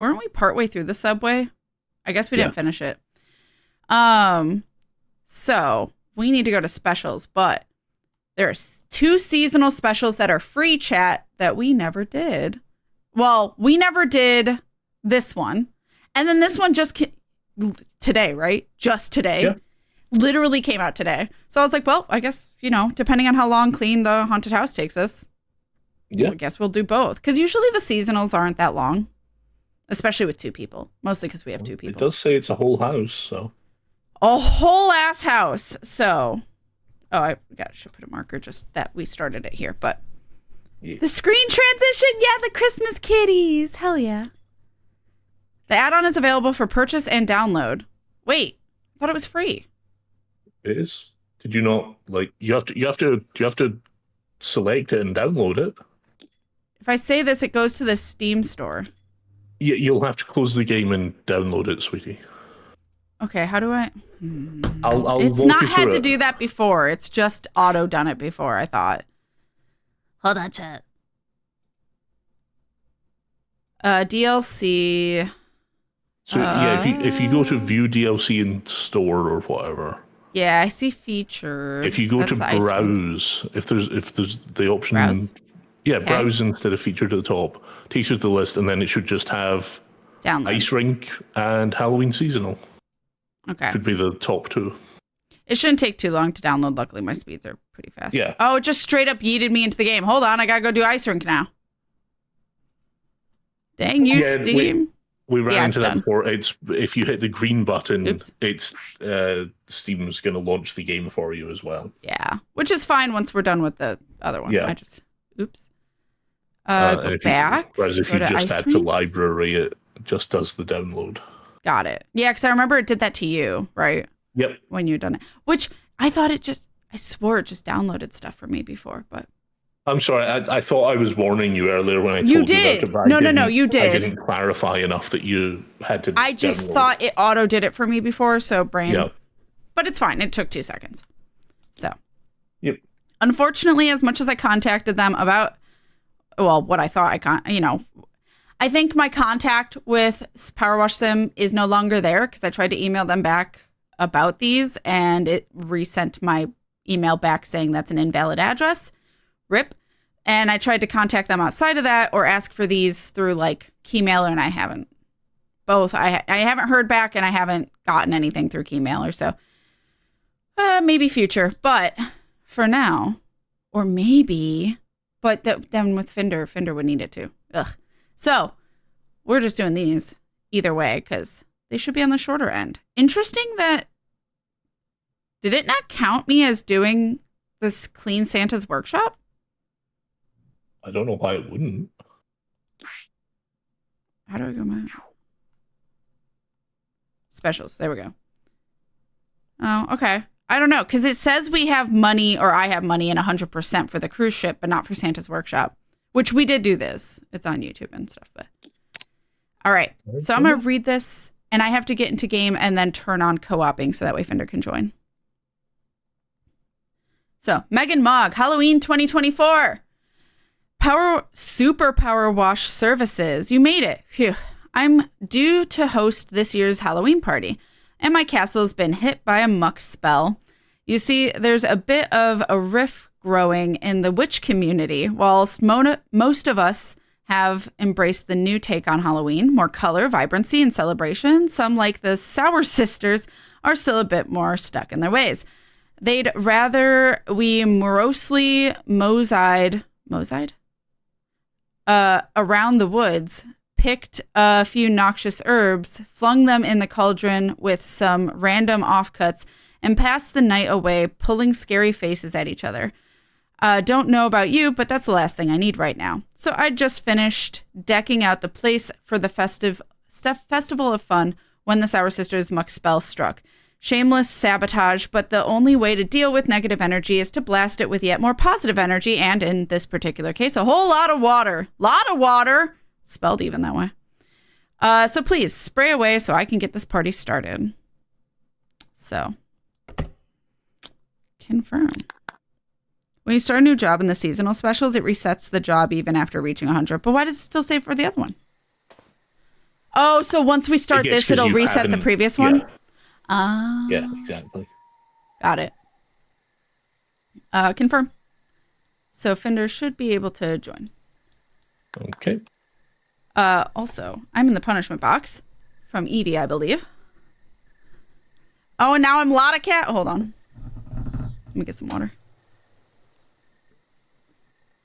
weren't we partway through the subway? I guess we didn't finish it. So we need to go to specials, but there's 2 seasonal specials that are free, chat, that we never did. Well, we never did this one. And then this one just today, right? Just today. Yeah. Literally came out today. So I was like, well, I guess, depending on how long clean the haunted house takes us, I guess we'll do both. Because usually the seasonals aren't that long, especially with 2 people. Mostly because we have 2 people. It does say it's a whole house, so. A whole ass house. So, I should put a marker just that we started it here. But the screen transition, the Christmas kitties. Hell yeah. The add-on is available for purchase and download. Wait, I thought it was free. It is. Did you not you have to select it and download it? If I say this, it goes to the Steam store. You'll have to close the game and download it, sweetie. Okay, how do I? I'll it's not had to do that before. It's just auto done it before, I thought. Hold on, chat. DLC. So if you go to view DLC in store or whatever. Yeah, I see featured. If you go to browse, if there's the option, browse instead of featured at the top, takes you to the list, and then it should just have download. Ice Rink and Halloween Seasonal. Okay. Should be the top 2. It shouldn't take too long to download. Luckily, my speeds are pretty fast. Yeah. Oh, it just straight up yeeted me into the game. Hold on, I gotta go do Ice Rink now. Dang you, Steam. We ran into that before. It's if you hit the green button, it's Steam's going to launch the game for you as well. Yeah, which is fine once we're done with the other one. Yeah. Go back. Whereas if you just add to library, it just does the download. Got it. Yeah, because I remember it did that to you, right? Yep. When you'd done it, which I thought I swore it just downloaded stuff for me before, but. I'm sorry, I thought I was warning you earlier when I told you did. About it. No, you did. I didn't clarify enough that you had to I just thought it auto did it for me before, so brain. Yep. But it's fine. It took 2 seconds. So. Yep. Unfortunately, as much as I contacted them about, what I thought I think my contact with PowerWash Sim is no longer there because I tried to email them back about these and it resent my email back saying that's an invalid address. RIP. And I tried to contact them outside of that or ask for these through Keymailer, and I haven't. Both. I haven't heard back and I haven't gotten anything through Keymailer. So maybe future. But for now, or maybe, but then with Fyndir would need it too. Ugh. So we're just doing these either way because they should be on the shorter end. Interesting that, did it not count me as doing this Clean Santa's Workshop? I don't know why it wouldn't. How do I go back? Specials. There we go. Oh, okay. I don't know, because it says we have money, or I have money in 100% for the cruise ship, but not for Santa's Workshop, which we did do this. It's on YouTube and stuff, but. All right. So I'm going to read this, and I have to get into game and then turn on co-oping so that way Fyndir can join. So, Megan Mogg, Halloween 2024. Super Power Wash Services. You made it. Phew. I'm due to host this year's Halloween party, and my castle's been hit by a muck spell. You see, there's a bit of a rift growing in the witch community, whilst most of us have embraced the new take on Halloween, more color, vibrancy, and celebration. Some, like the Sour Sisters, are still a bit more stuck in their ways. They'd rather we morosely moseyed around the woods, picked a few noxious herbs, flung them in the cauldron with some random offcuts, and passed the night away pulling scary faces at each other. Don't know about you, but that's the last thing I need right now. So I just finished decking out the place for the festival of fun when the Sour Sisters muck spell struck. Shameless sabotage, but the only way to deal with negative energy is to blast it with yet more positive energy, and in this particular case, a whole lot of water. Lot of water. Spelled even that way. So please, spray away so I can get this party started. So, confirm. When you start a new job in the seasonal specials, it resets the job even after reaching 100. But why does it still say for the other one? Oh, so once we start I guess this, it'll 'cause you reset the haven't- previous yeah. one? Ah. Yeah, exactly. Got it. Confirm. So Fyndir should be able to join. Okay. Also, I'm in the punishment box from Evie, I believe. Oh, and now I'm Lotta Cat. Hold on. Let me get some water.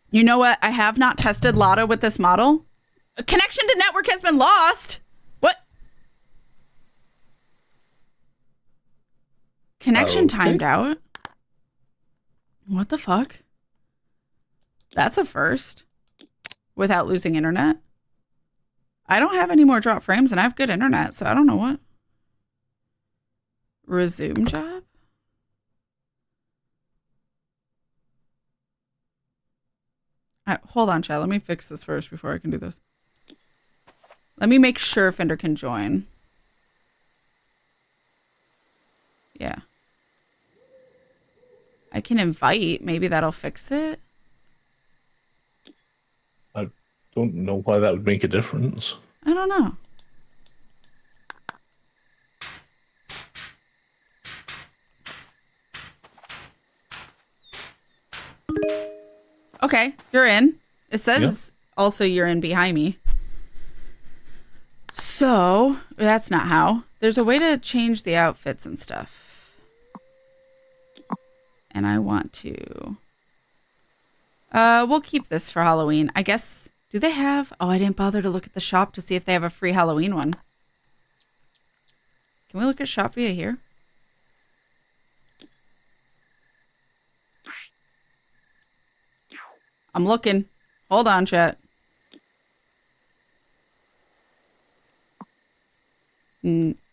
You know what? I have not tested Lotta with this model. A connection to network has been lost. What? Connection timed out. What the fuck? That's a first. Without losing internet. I don't have any more drop frames and I have good internet, so I don't know what. Resume job? Hold on, chat. Let me fix this first before I can do this. Let me make sure Fyndir can join. Yeah. I can invite. Maybe that'll fix it. I don't know why that would make a difference. I don't know. Okay, you're in. It says also you're in behind me. So, that's not how. There's a way to change the outfits and stuff. And I want to... we'll keep this for Halloween. I guess... Do they have... Oh, I didn't bother to look at the shop to see if they have a free Halloween one. Can we look at shop via here? I'm looking. Hold on, chat.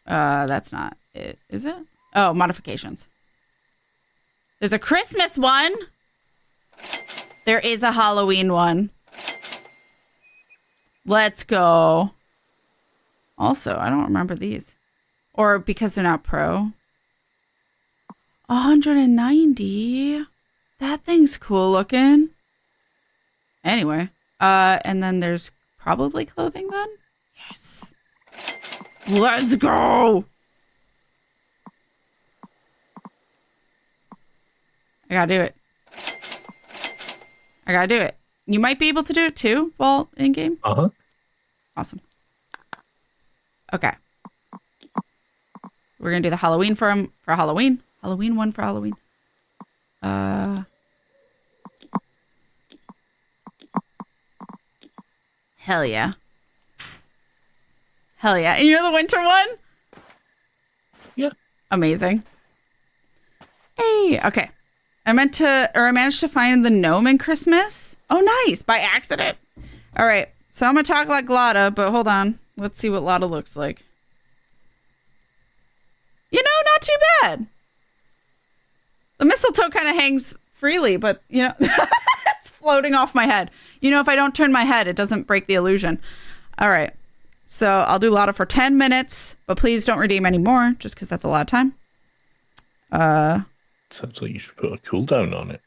That's not it, is it? Oh, modifications. There's a Christmas one. There is a Halloween one. Let's go. Also, I don't remember these. Or because they're not pro. 190. That thing's cool looking. Anyway. And then there's probably clothing then? Yes. Let's go. I gotta do it. I gotta do it. You might be able to do it too while in game. Uh-huh. Awesome. Okay. We're gonna do the Halloween for Halloween. Halloween one for Halloween. Hell yeah. Hell yeah. And you're the winter one? Yeah. Amazing. Hey, okay. I managed to find the gnome in Christmas. Oh, nice. By accident. All right. So I'm going to talk like Lotta, but hold on. Let's see what Lotta looks like. You know, not too bad. The mistletoe kind of hangs freely, but, you know, it's floating off my head. You know, if I don't turn my head, it doesn't break the illusion. All right. So I'll do Lotta for 10 minutes, but please don't redeem any more, just because that's a lot of time. Sounds like you should put a cooldown on it.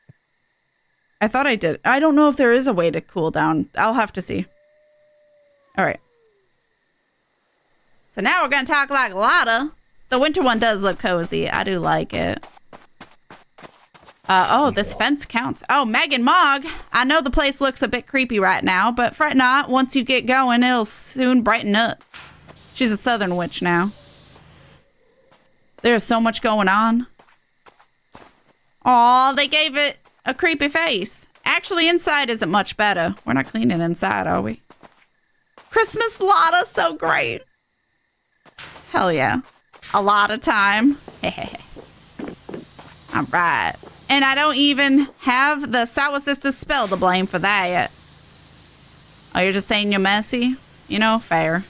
I thought I did. I don't know if there is a way to cool down. I'll have to see. All right. So now we're going to talk like Lotta. The winter one does look cozy. I do like it. Oh, this fence counts. Oh, Megan Mogg. I know the place looks a bit creepy right now, but fret not. Once you get going, it'll soon brighten up. She's a southern witch now. There's so much going on. Aw, they gave it a creepy face. Actually, inside isn't much better. We're not cleaning inside, are we? Christmas Lotta, so great. Hell yeah. A lot of time. All right. And I don't even have the Sour Sisters spell to blame for that yet. Oh, you're just saying you're messy? You know, fair.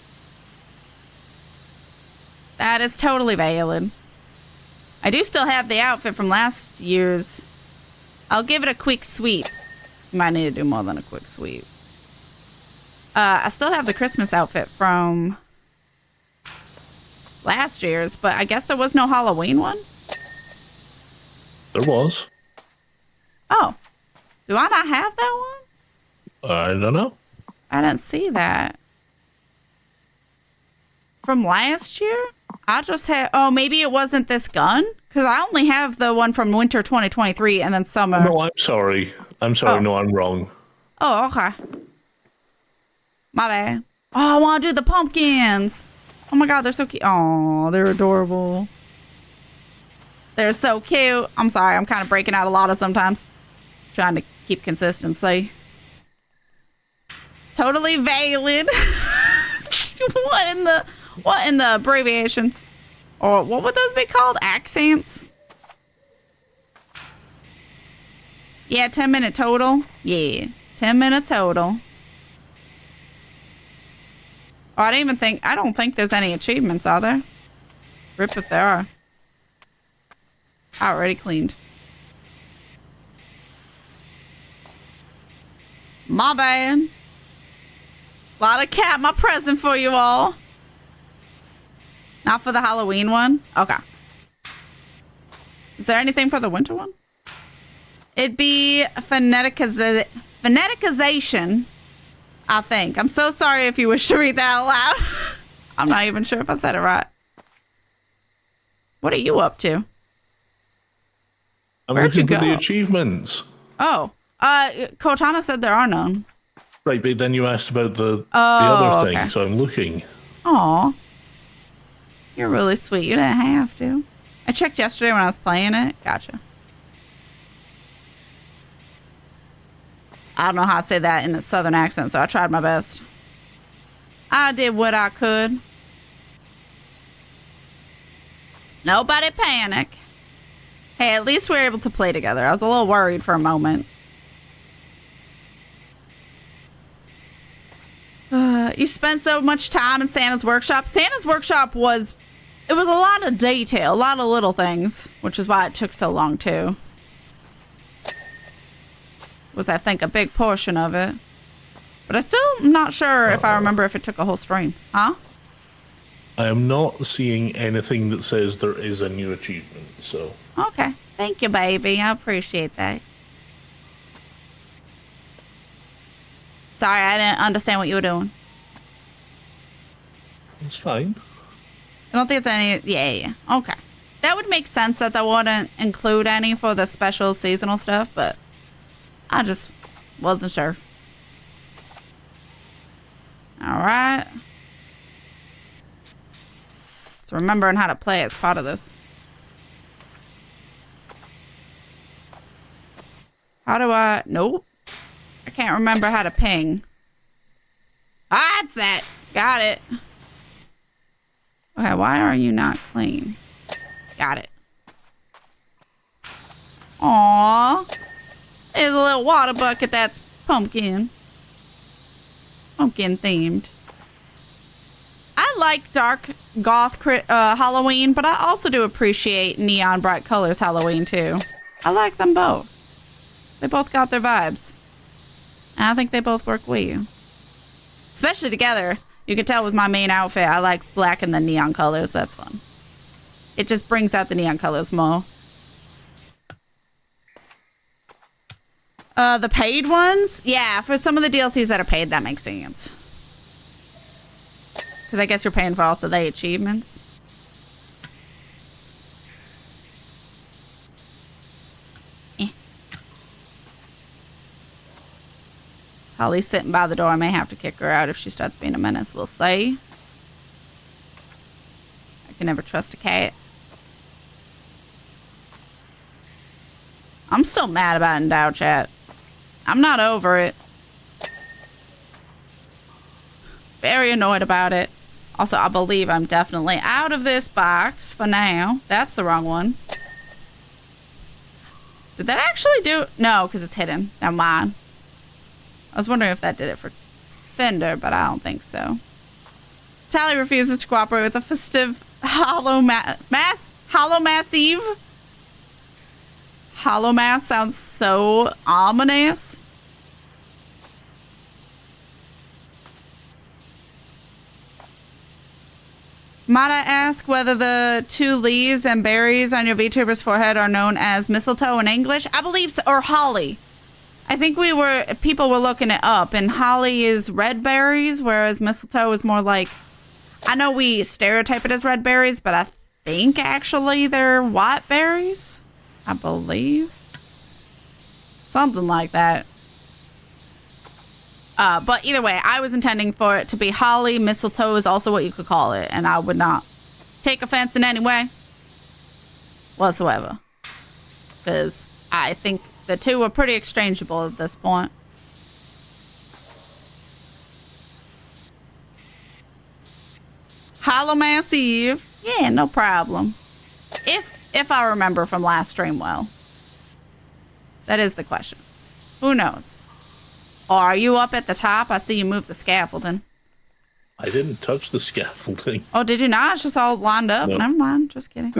That is totally valid. I do still have the outfit from last year's. I'll give it a quick sweep. Might need to do more than a quick sweep. I still have the Christmas outfit from last year's, but I guess there was no Halloween one. There was. Oh. Do I not have that one? I don't know. I didn't see that. From last year? I just had... Oh, maybe it wasn't this gun? Because I only have the one from winter 2023 and then summer. No, I'm sorry. Oh. No, I'm wrong. Oh, okay. My bad. Oh, I want to do the pumpkins. Oh my god, they're so cute. Oh, they're adorable. They're so cute. I'm sorry, I'm kind of breaking out a lot of sometimes. Trying to keep consistency. Totally valid. What in the abbreviations? Or what would those be called? Accents? Yeah, 10-minute total. Yeah, 10-minute total. Oh, I don't think there's any achievements, are there? Rip if there are. Already cleaned. My bad. Lot of cat, my present for you all. Not for the Halloween one? Okay. Is there anything for the winter one? It'd be phoneticization, I think. I'm so sorry if you wish to read that out loud. I'm not even sure if I said it right. What are you up to? I'm Where'd you looking for go? the achievements. Oh, Cortana said there are none. Right, but then you asked about the other thing, okay. so I'm looking. Aw. You're really sweet. You didn't have to. I checked yesterday when I was playing it. Gotcha. I don't know how to say that in a southern accent, so I tried my best. I did what I could. Nobody panic. Hey, at least we're able to play together. I was a little worried for a moment. You spent so much time in Santa's workshop. Santa's workshop was a lot of detail, a lot of little things, which is why it took so long too. Was, I think, a big portion of it. But I still am not sure if I remember if it took a whole stream. Huh? I am not seeing anything that says there is a new achievement, so... Okay. Thank you, baby. I appreciate that. Sorry, I didn't understand what you were doing. It's fine. I don't think it's any... Yeah. Okay. That would make sense that they wouldn't include any for the special seasonal stuff, but I just wasn't sure. All right. So remembering how to play is part of this. How do I... Nope. I can't remember how to ping. Ah, it's that. Got it. Okay, why are you not clean? Got it. Aww. There's a little water bucket that's pumpkin. Pumpkin themed. I like dark goth Halloween, but I also do appreciate neon bright colors Halloween too. I like them both. They both got their vibes. And I think they both work with you. Especially together. You can tell with my main outfit, I like black and the neon colors. That's fun. It just brings out the neon colors more. The paid ones? Yeah, for some of the DLCs that are paid, that makes sense. Because I guess you're paying for also the achievements. Holly's sitting by the door. I may have to kick her out if she starts being a menace. We'll see. I can never trust a cat. I'm still mad about Endow Chat. I'm not over it. Very annoyed about it. Also, I believe I'm definitely out of this box for now. That's the wrong one. Did that actually do... No, because it's hidden. Never mind. I was wondering if that did it for Fyndir, but I don't think so. Tally refuses to cooperate with the festive Hollow Mass Eve. Hollow Mass sounds so ominous. Might I ask whether the two leaves and berries on your VTuber's forehead are known as mistletoe in English? I believe so, or holly. I think people were looking it up, and holly is red berries, whereas mistletoe is more like, I know we stereotype it as red berries, but I think actually they're white berries. I believe. Something like that. But either way, I was intending for it to be holly. Mistletoe is also what you could call it. And I would not take offense in any way whatsoever. Because I think the two are pretty exchangeable at this point. Hallowmas Eve. Yeah, no problem. If I remember from last stream well. That is the question. Who knows? Or are you up at the top? I see you move the scaffolding. I didn't touch the scaffolding. Oh, did you not? It's just all lined up. Nope. Never mind. Just kidding.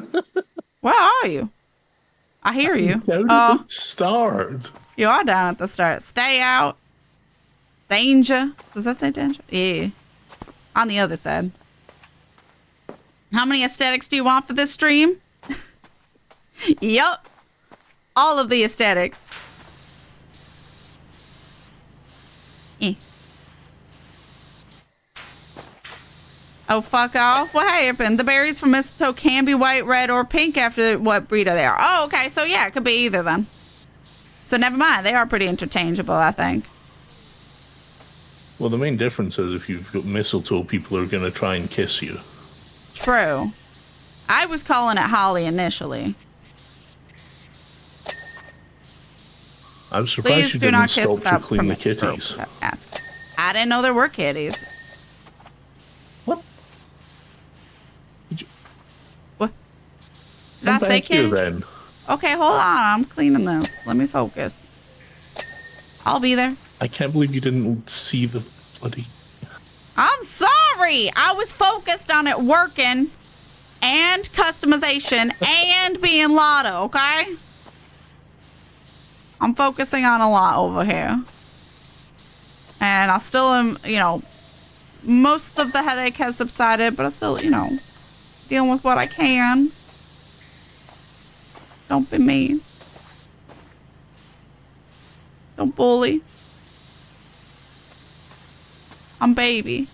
Where are you? I hear you. Down at the start. You are down at the start. Stay out. Danger. Does that say danger? Yeah. On the other side. How many aesthetics do you want for this stream? Yup. All of the aesthetics. Oh, fuck off. What happened? The berries from mistletoe can be white, red, or pink after what breed they are. Oh, okay. So, yeah, it could be either then. So, never mind. They are pretty interchangeable, I think. Well, the main difference is if you've got mistletoe, people are going to try and kiss you. True. I was calling it holly initially. I'm surprised Please you do didn't not kiss stop to without clean the permission. kitties. Oh, ask. I didn't know there were kitties. What? What? Did I say Thank you, kitties? then. Okay, hold on. I'm cleaning this. Let me focus. I'll be there. I can't believe you didn't see the bloody... I'm sorry. I was focused on it working and customization and being Lotto, okay? I'm focusing on a lot over here. And I still am, you know, most of the headache has subsided, but I still, you know, dealing with what I can. Don't be mean. Don't bully. I'm baby.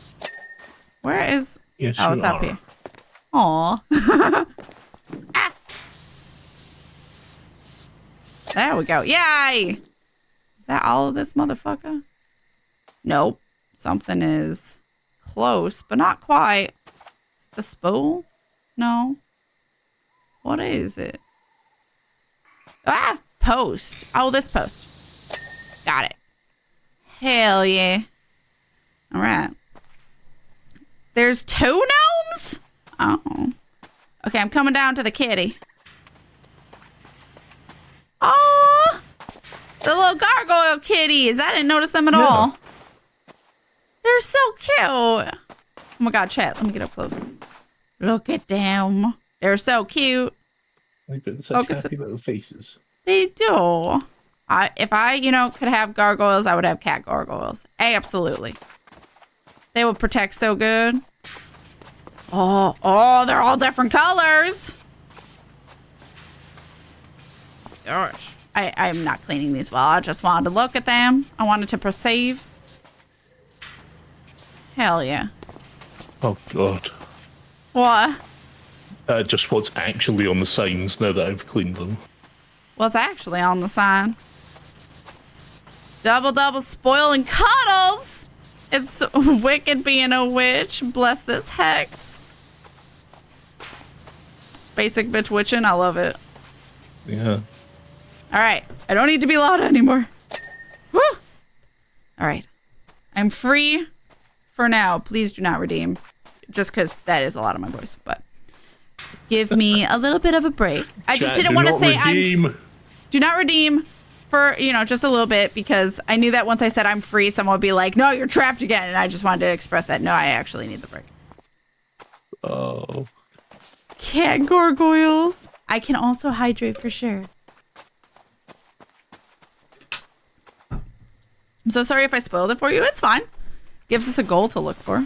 Where is... Yes, oh, you it's up are. here. Aw. Ah. There we go. Yay! Is that all of this motherfucker? Nope. Something is close, but not quite. Is it the spool? No. What is it? Ah! Post. Oh, this post. Got it. Hell yeah. All right. There's 2 gnomes? Oh. Okay, I'm coming down to the kitty. Oh, the little gargoyle kitties. I didn't notice them at all. They're so cute. Oh my God, chat. Let me get up close. Look at them. They're so cute. They've got such happy little faces. They do. If I, you know, could have gargoyles, I would have cat gargoyles. Absolutely. They will protect so good. Oh, they're all different colors. Gosh. I'm not cleaning these well. I just wanted to look at them. I wanted to perceive. Hell yeah. Oh, God. What? Just what's actually on the signs now that I've cleaned them. What's actually on the sign? Double, double spoiling cuddles. It's wicked being a witch. Bless this hex. Basic bitch witching. I love it. Yeah. All right. I don't need to be loud anymore. Woo! All right. I'm free for now. Please do not redeem. Just because that is a lot of my voice. But give me a little bit of a break. I just didn't want to say do not redeem for, you know, just a little bit, because I knew that once I said I'm free, someone would be like, no, you're trapped again. And I just wanted to express that. No, I actually need the break. Oh. Cat gargoyles. I can also hydrate for sure. I'm so sorry if I spoiled it for you. It's fine. Gives us a goal to look for.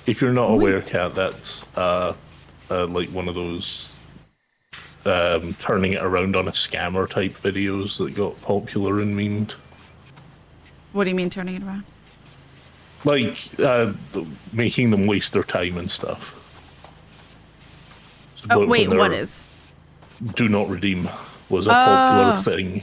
If you're not aware, Kat, that's like one of those turning it around on a scammer type videos that got popular and memed. What do you mean turning it around? Like, making them waste their time and stuff. So Oh, wait, what is? Do not redeem was a popular thing.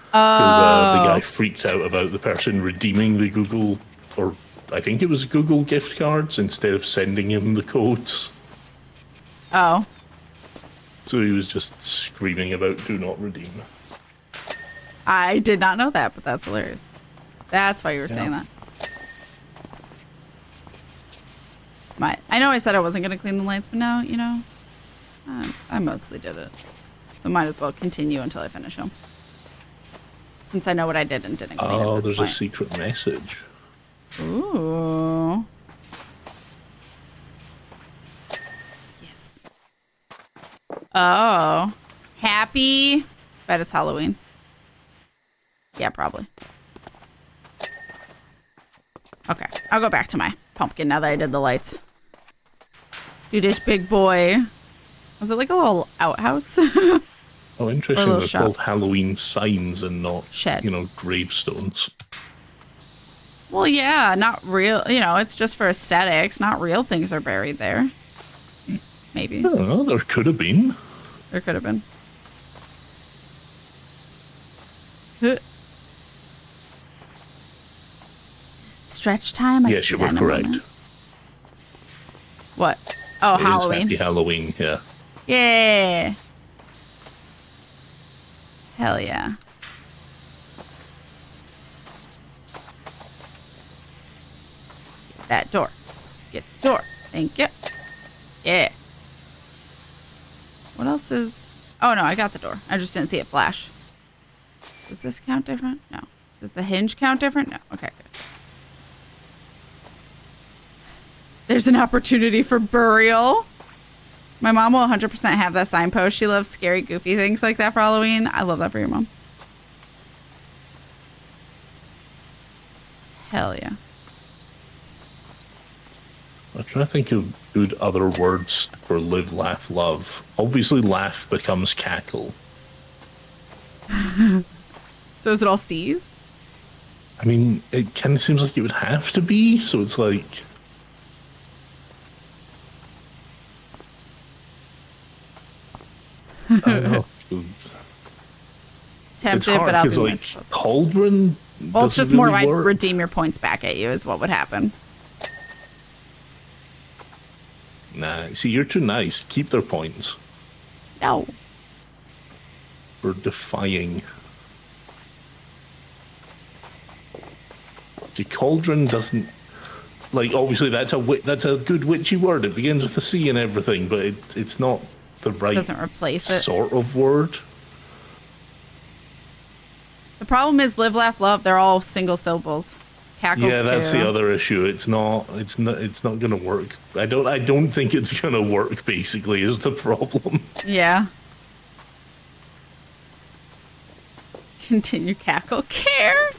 Because the guy freaked out about the person redeeming the Google, or I think it was Google gift cards, instead of sending him the codes. Oh. So he was just screaming about do not redeem. I did not know that, but that's hilarious. That's why you were saying that. I know I said I wasn't going to clean the lights, but now, you know, I mostly did it. So might as well continue until I finish them. Since I know what I did and didn't clean at this there's point. a secret message. Ooh. Yes. Oh. Happy. Bet it's Halloween. Yeah, probably. Okay. I'll go back to my pumpkin now that I did the lights. Do this big boy. Was it like a little outhouse? Oh, interesting. They're shop. called Halloween signs and not, Shed. you know, gravestones. Well, yeah, not real. You know, it's just for aesthetics. Not real things are buried there. Maybe. I don't know. There could have been. There could have been. Huh. Stretch time? Yes, you were correct. What? Oh, It is Halloween. Happy Halloween, yeah. Yeah. Hell yeah. Get that door. Get the door. Thank you. Yeah. What else is... Oh, no, I got the door. I just didn't see it flash. Does this count different? No. Does the hinge count different? No. Okay, good. There's an opportunity for burial. My mom will 100% have that signpost. She loves scary, goofy things like that for Halloween. I love that for your mom. Hell yeah. I'm trying to think of good other words for live, laugh, love. Obviously, laugh becomes cackle. So is it all C's? I mean, it kind of seems like it would have to be, so it's like... I don't know. Tempted, It's hard but I'll because, be like, myself. cauldron. Well, it's just doesn't more really like work. redeem your points back at you is what would happen. Nah, see, you're too nice. Keep their points No. for defying. See, cauldron doesn't. Like, obviously, that's a good witchy word. It begins with a C and everything, but it's not the right Doesn't replace it. sort of word. The problem is live, laugh, love. They're all single syllables. Cackles Yeah, that's too. the other issue. It's not going to work. I don't think it's going to work. Basically, is the problem. Yeah. Continue cackle care.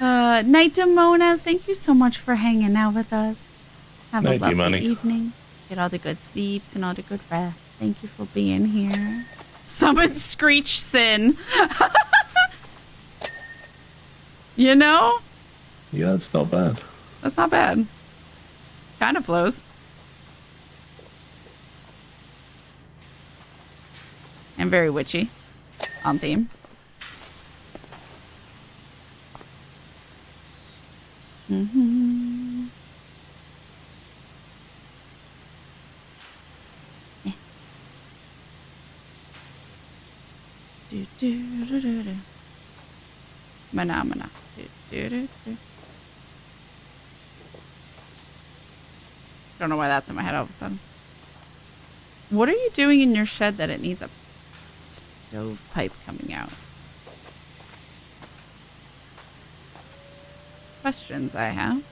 Night Demonas, thank you so much for hanging out with us. Have Night, a lovely Money. evening. Get all the good sleeps and all the good rest. Thank you for being here. Summon Screech Sin. You know? Yeah, it's not bad. That's not bad. Kind of flows. And very witchy. On theme. Mm-hmm. Yeah. Do, do, do, do, do. Mana, mana. Do, do, do, do. Don't know why that's in my head all of a sudden. What are you doing in your shed that it needs a stovepipe coming out? Questions I have.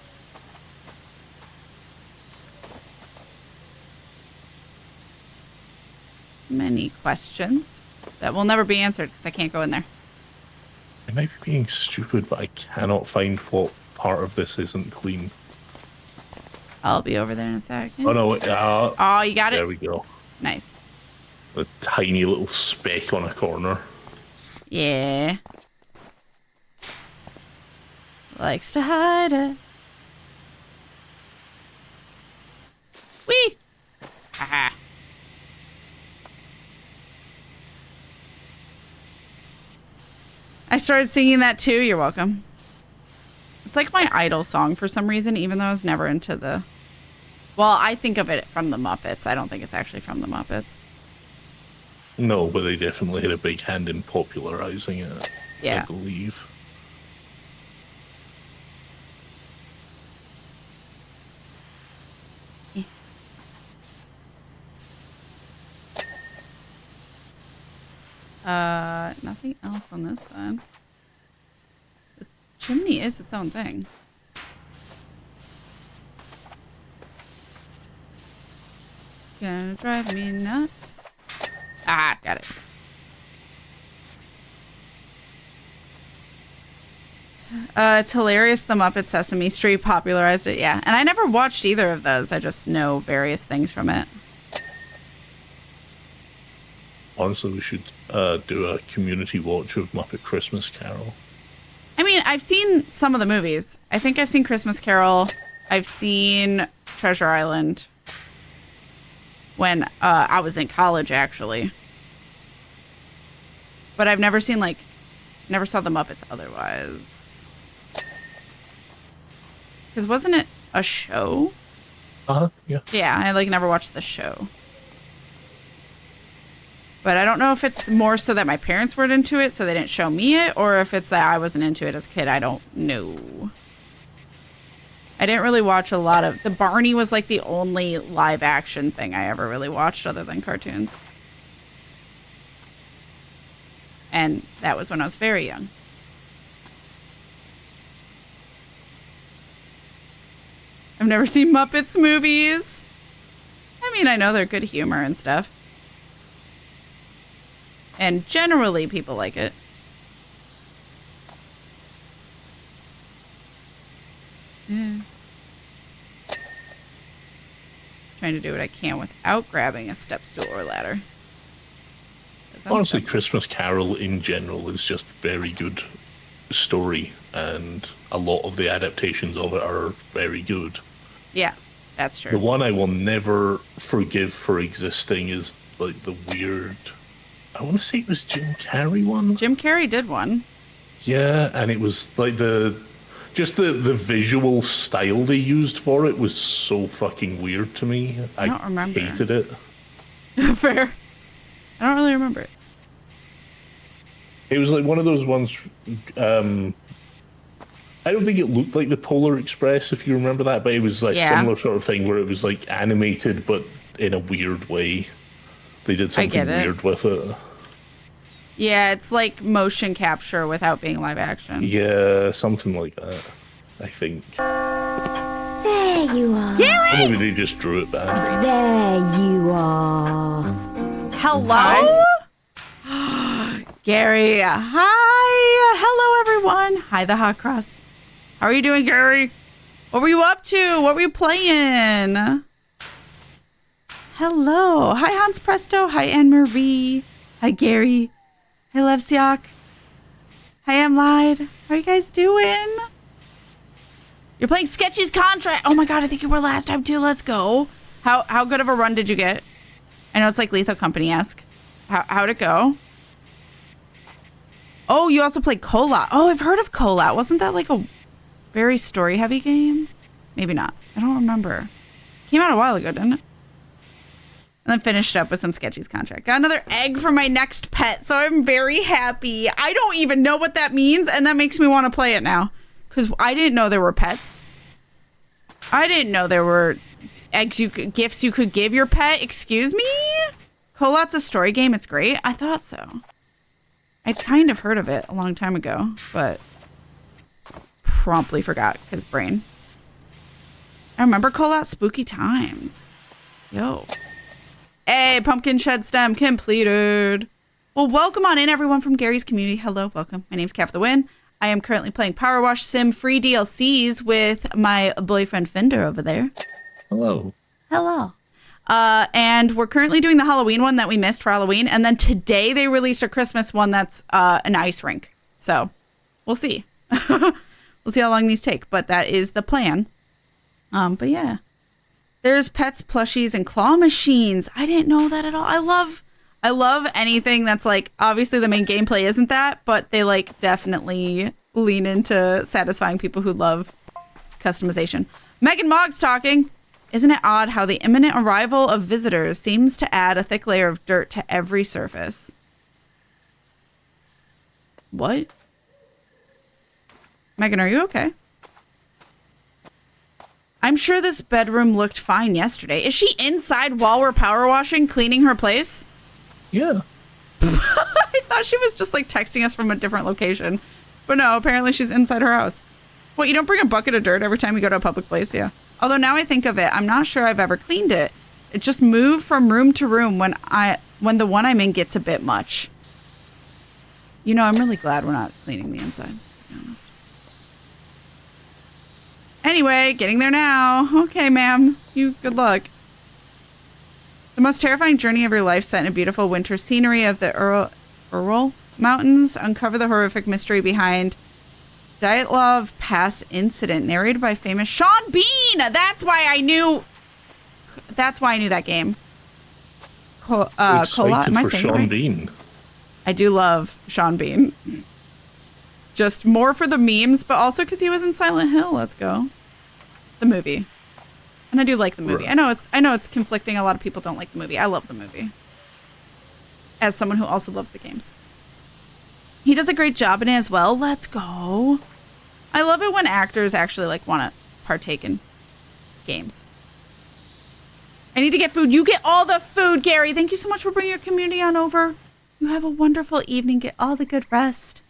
Many questions that will never be answered because I can't go in there. I might be being stupid, but I cannot find what part of this isn't clean. I'll be over there in a second. Oh no! Oh, you got it? There we go. Nice. A tiny little speck on a corner. Yeah. Likes to hide it. Whee! Haha. I started singing that too. You're welcome. It's like my idol song for some reason, even though I was never into the... Well, I think of it from the Muppets. I don't think it's actually from the Muppets. No, but they definitely had a big hand in popularizing it, Yeah. I believe. Nothing else on this side. The chimney is its own thing. Gonna drive me nuts. Ah, got it. It's hilarious the Muppet Sesame Street popularized it, yeah. And I never watched either of those. I just know various things from it. Honestly, we should do a community watch of Muppet Christmas Carol. I mean, I've seen some of the movies. I think I've seen Christmas Carol. I've seen Treasure Island when I was in college, actually. But I've never seen, like, never saw the Muppets otherwise. Because wasn't it a show? Uh-huh, yeah. Yeah, I, like, never watched the show. But I don't know if it's more so that my parents weren't into it, so they didn't show me it, or if it's that I wasn't into it as a kid. I don't know. I didn't really watch a lot of... The Barney was like the only live action thing I ever really watched other than cartoons. And that was when I was very young. I've never seen Muppets movies. I mean, I know they're good humor and stuff. And generally, people like it. Yeah. Trying to do what I can without grabbing a step stool or ladder. Honestly, Christmas Carol in general is just very good story, and a lot of the adaptations of it are very good. Yeah, that's true. The one I will never forgive for existing is like the weird... I want to say it was Jim Carrey one. Jim Carrey did one. Yeah, and it was like the visual style they used for it was so fucking weird to me. I don't remember. Hated it. Fair. I don't really remember it. It was like one of those ones. I don't think it looked like the Polar Express, if you remember that, but it was like similar sort of thing where it was like animated, but in a weird way. They did something weird with it. Yeah, it's like motion capture without being live action. Yeah, something like that, I think. There you are. Gary! Or maybe they just drew it back. There you are. Hello? Gary, hi. Hello, everyone. Hi, the Hot Cross. How are you doing, Gary? What were you up to? What were you playing? Hello. Hi, Hans Presto. Hi, Anne-Marie. Hi, Gary. Hi, Levsiak. Hi, I'm Lied. How are you guys doing? You're playing Sketchy's Contract. Oh my god, I think you were last time too. Let's go. How good of a run did you get? I know it's like Lethal Company-esque. How'd it go? Oh, you also played Cola. Oh, I've heard of Cola. Wasn't that like a very story-heavy game? Maybe not. I don't remember. Came out a while ago, didn't it? And then finished up with some Sketchy's Contract. Got another egg for my next pet, so I'm very happy. I don't even know what that means, and that makes me want to play it now. Because I didn't know there were pets. I didn't know there were gifts you could give your pet. Excuse me? Colot's a story game. It's great. I thought so. I'd kind of heard of it a long time ago, but promptly forgot because brain. I remember Colot Spooky Times. Yo. Hey, Pumpkin Shed Stem completed. Well, welcome on in, everyone from Gary's community. Hello, welcome. My name's KatFTWynn. I am currently playing PowerWash Sim free DLCs with my boyfriend Fyndir over there. Hello. Hello. And we're currently doing the Halloween one that we missed for Halloween. And then today they released a Christmas one that's an ice rink. So we'll see. We'll see how long these take, but that is the plan. But yeah. There's pets, plushies, and claw machines. I didn't know that at all. I love anything that's like, obviously the main gameplay isn't that, but they like definitely lean into satisfying people who love customization. Megan Moggs talking. Isn't it odd how the imminent arrival of visitors seems to add a thick layer of dirt to every surface? What? Megan, are you okay? I'm sure this bedroom looked fine yesterday. Is she inside while we're power washing, cleaning her place? Yeah. I thought she was just like texting us from a different location. But no, apparently she's inside her house. What, you don't bring a bucket of dirt every time you go to a public place? Yeah. Although now I think of it, I'm not sure I've ever cleaned it. It just moved from room to room when the one I'm in gets a bit much. You know, I'm really glad we're not cleaning the inside, to be honest. Anyway, getting there now. Okay, ma'am. You good luck. The most terrifying journey of your life set in a beautiful winter scenery of the Ural Mountains. Uncover the horrific mystery behind Dyatlov Pass incident, narrated by famous Sean Bean. That's why I knew that game. Excited Am I for saying it Sean right? Bean. I do love Sean Bean. Just more for the memes, but also because he was in Silent Hill. Let's go. The movie. And I do like the movie. Right. I know it's conflicting. A lot of people don't like the movie. I love the movie. As someone who also loves the games. He does a great job in it as well. Let's go. I love it when actors actually like want to partake in games. I need to get food. You get all the food, Gary. Thank you so much for bringing your community on over. You have a wonderful evening. Get all the good rest.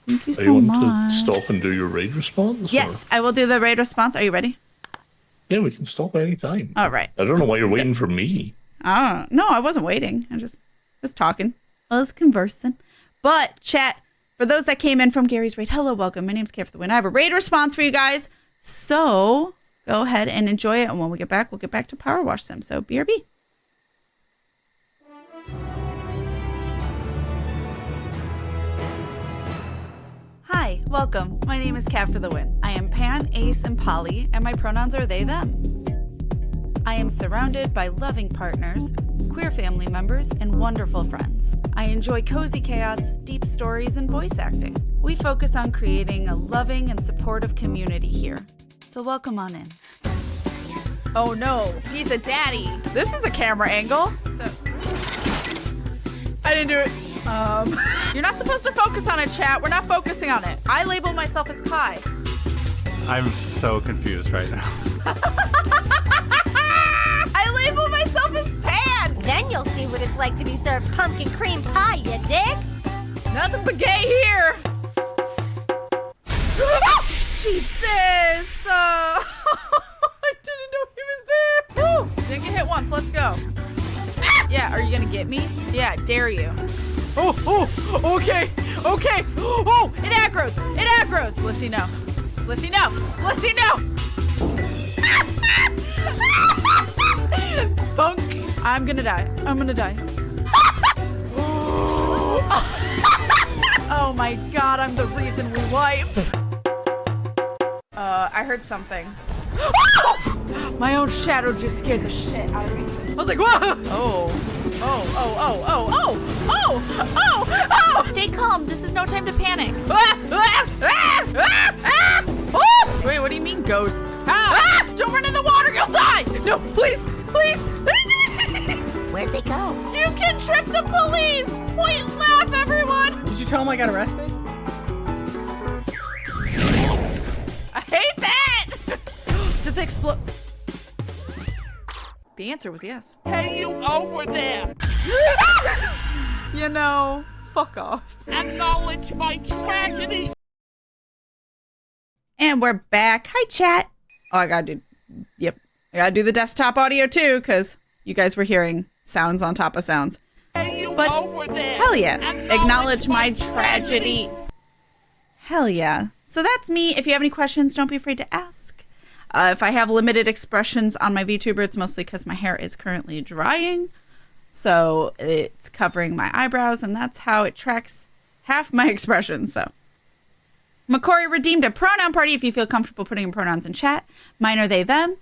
Thank you so much. You want to stop and do your raid response? Yes, I will do the raid response. Are you ready? Yeah, we can stop anytime. All right. I don't know why you're waiting for me. No, I wasn't waiting. I just was talking. I was conversing. But chat, for those that came in from Gary's raid, hello, welcome. My name's KatFTWynn. I have a raid response for you guys. So go ahead and enjoy it. And when we get back, we'll get back to PowerWash Sim. So BRB. Hi, welcome. My name is KatFTWynn. I am pan, ace, and poly, and my pronouns are they, them. I am surrounded by loving partners, queer family members, and wonderful friends. I enjoy cozy chaos, deep stories, and voice acting. We focus on creating a loving and supportive community here. So welcome on in. Oh no, he's a daddy. This is a camera angle. So I didn't do it. You're not supposed to focus on it, chat. We're not focusing on it. I label myself as pie. I'm so confused right now. I label myself as pan. Then you'll see what it's like to be served pumpkin cream pie, you dig? Nothing but gay here. Jesus. I didn't know he was there. Woo. Didn't get hit once. Let's go. Yeah, are you going to get me? Yeah, dare you. Oh, okay. Oh, it aggroes. Lissy, no. Thunk. I'm gonna die. Oh my god, I'm the reason we wipe. I heard something. My own shadow just scared the shit out of me. I was like, whoa! Oh! Stay calm. This is no time to panic. Wait, what do you mean ghosts? Don't run in the water. You'll die. No, please. Where'd they go? You can trip the police. Point and laugh, everyone. Did you tell him I got arrested? I hate that. Does it explode? The answer was yes. Hey, you over there! You know, fuck off. Acknowledge my tragedy! And we're back. Hi, chat. Oh, I gotta do the desktop audio too, because you guys were hearing sounds on top of sounds. Hey, you But over there! hell yeah. Acknowledge my tragedy. Hell yeah. So that's me. If you have any questions, don't be afraid to ask. If I have limited expressions on my VTuber, it's mostly because my hair is currently drying. So it's covering my eyebrows, and that's how it tracks half my expressions. So McCory redeemed a pronoun party if you feel comfortable putting in pronouns in chat. Mine are they, them.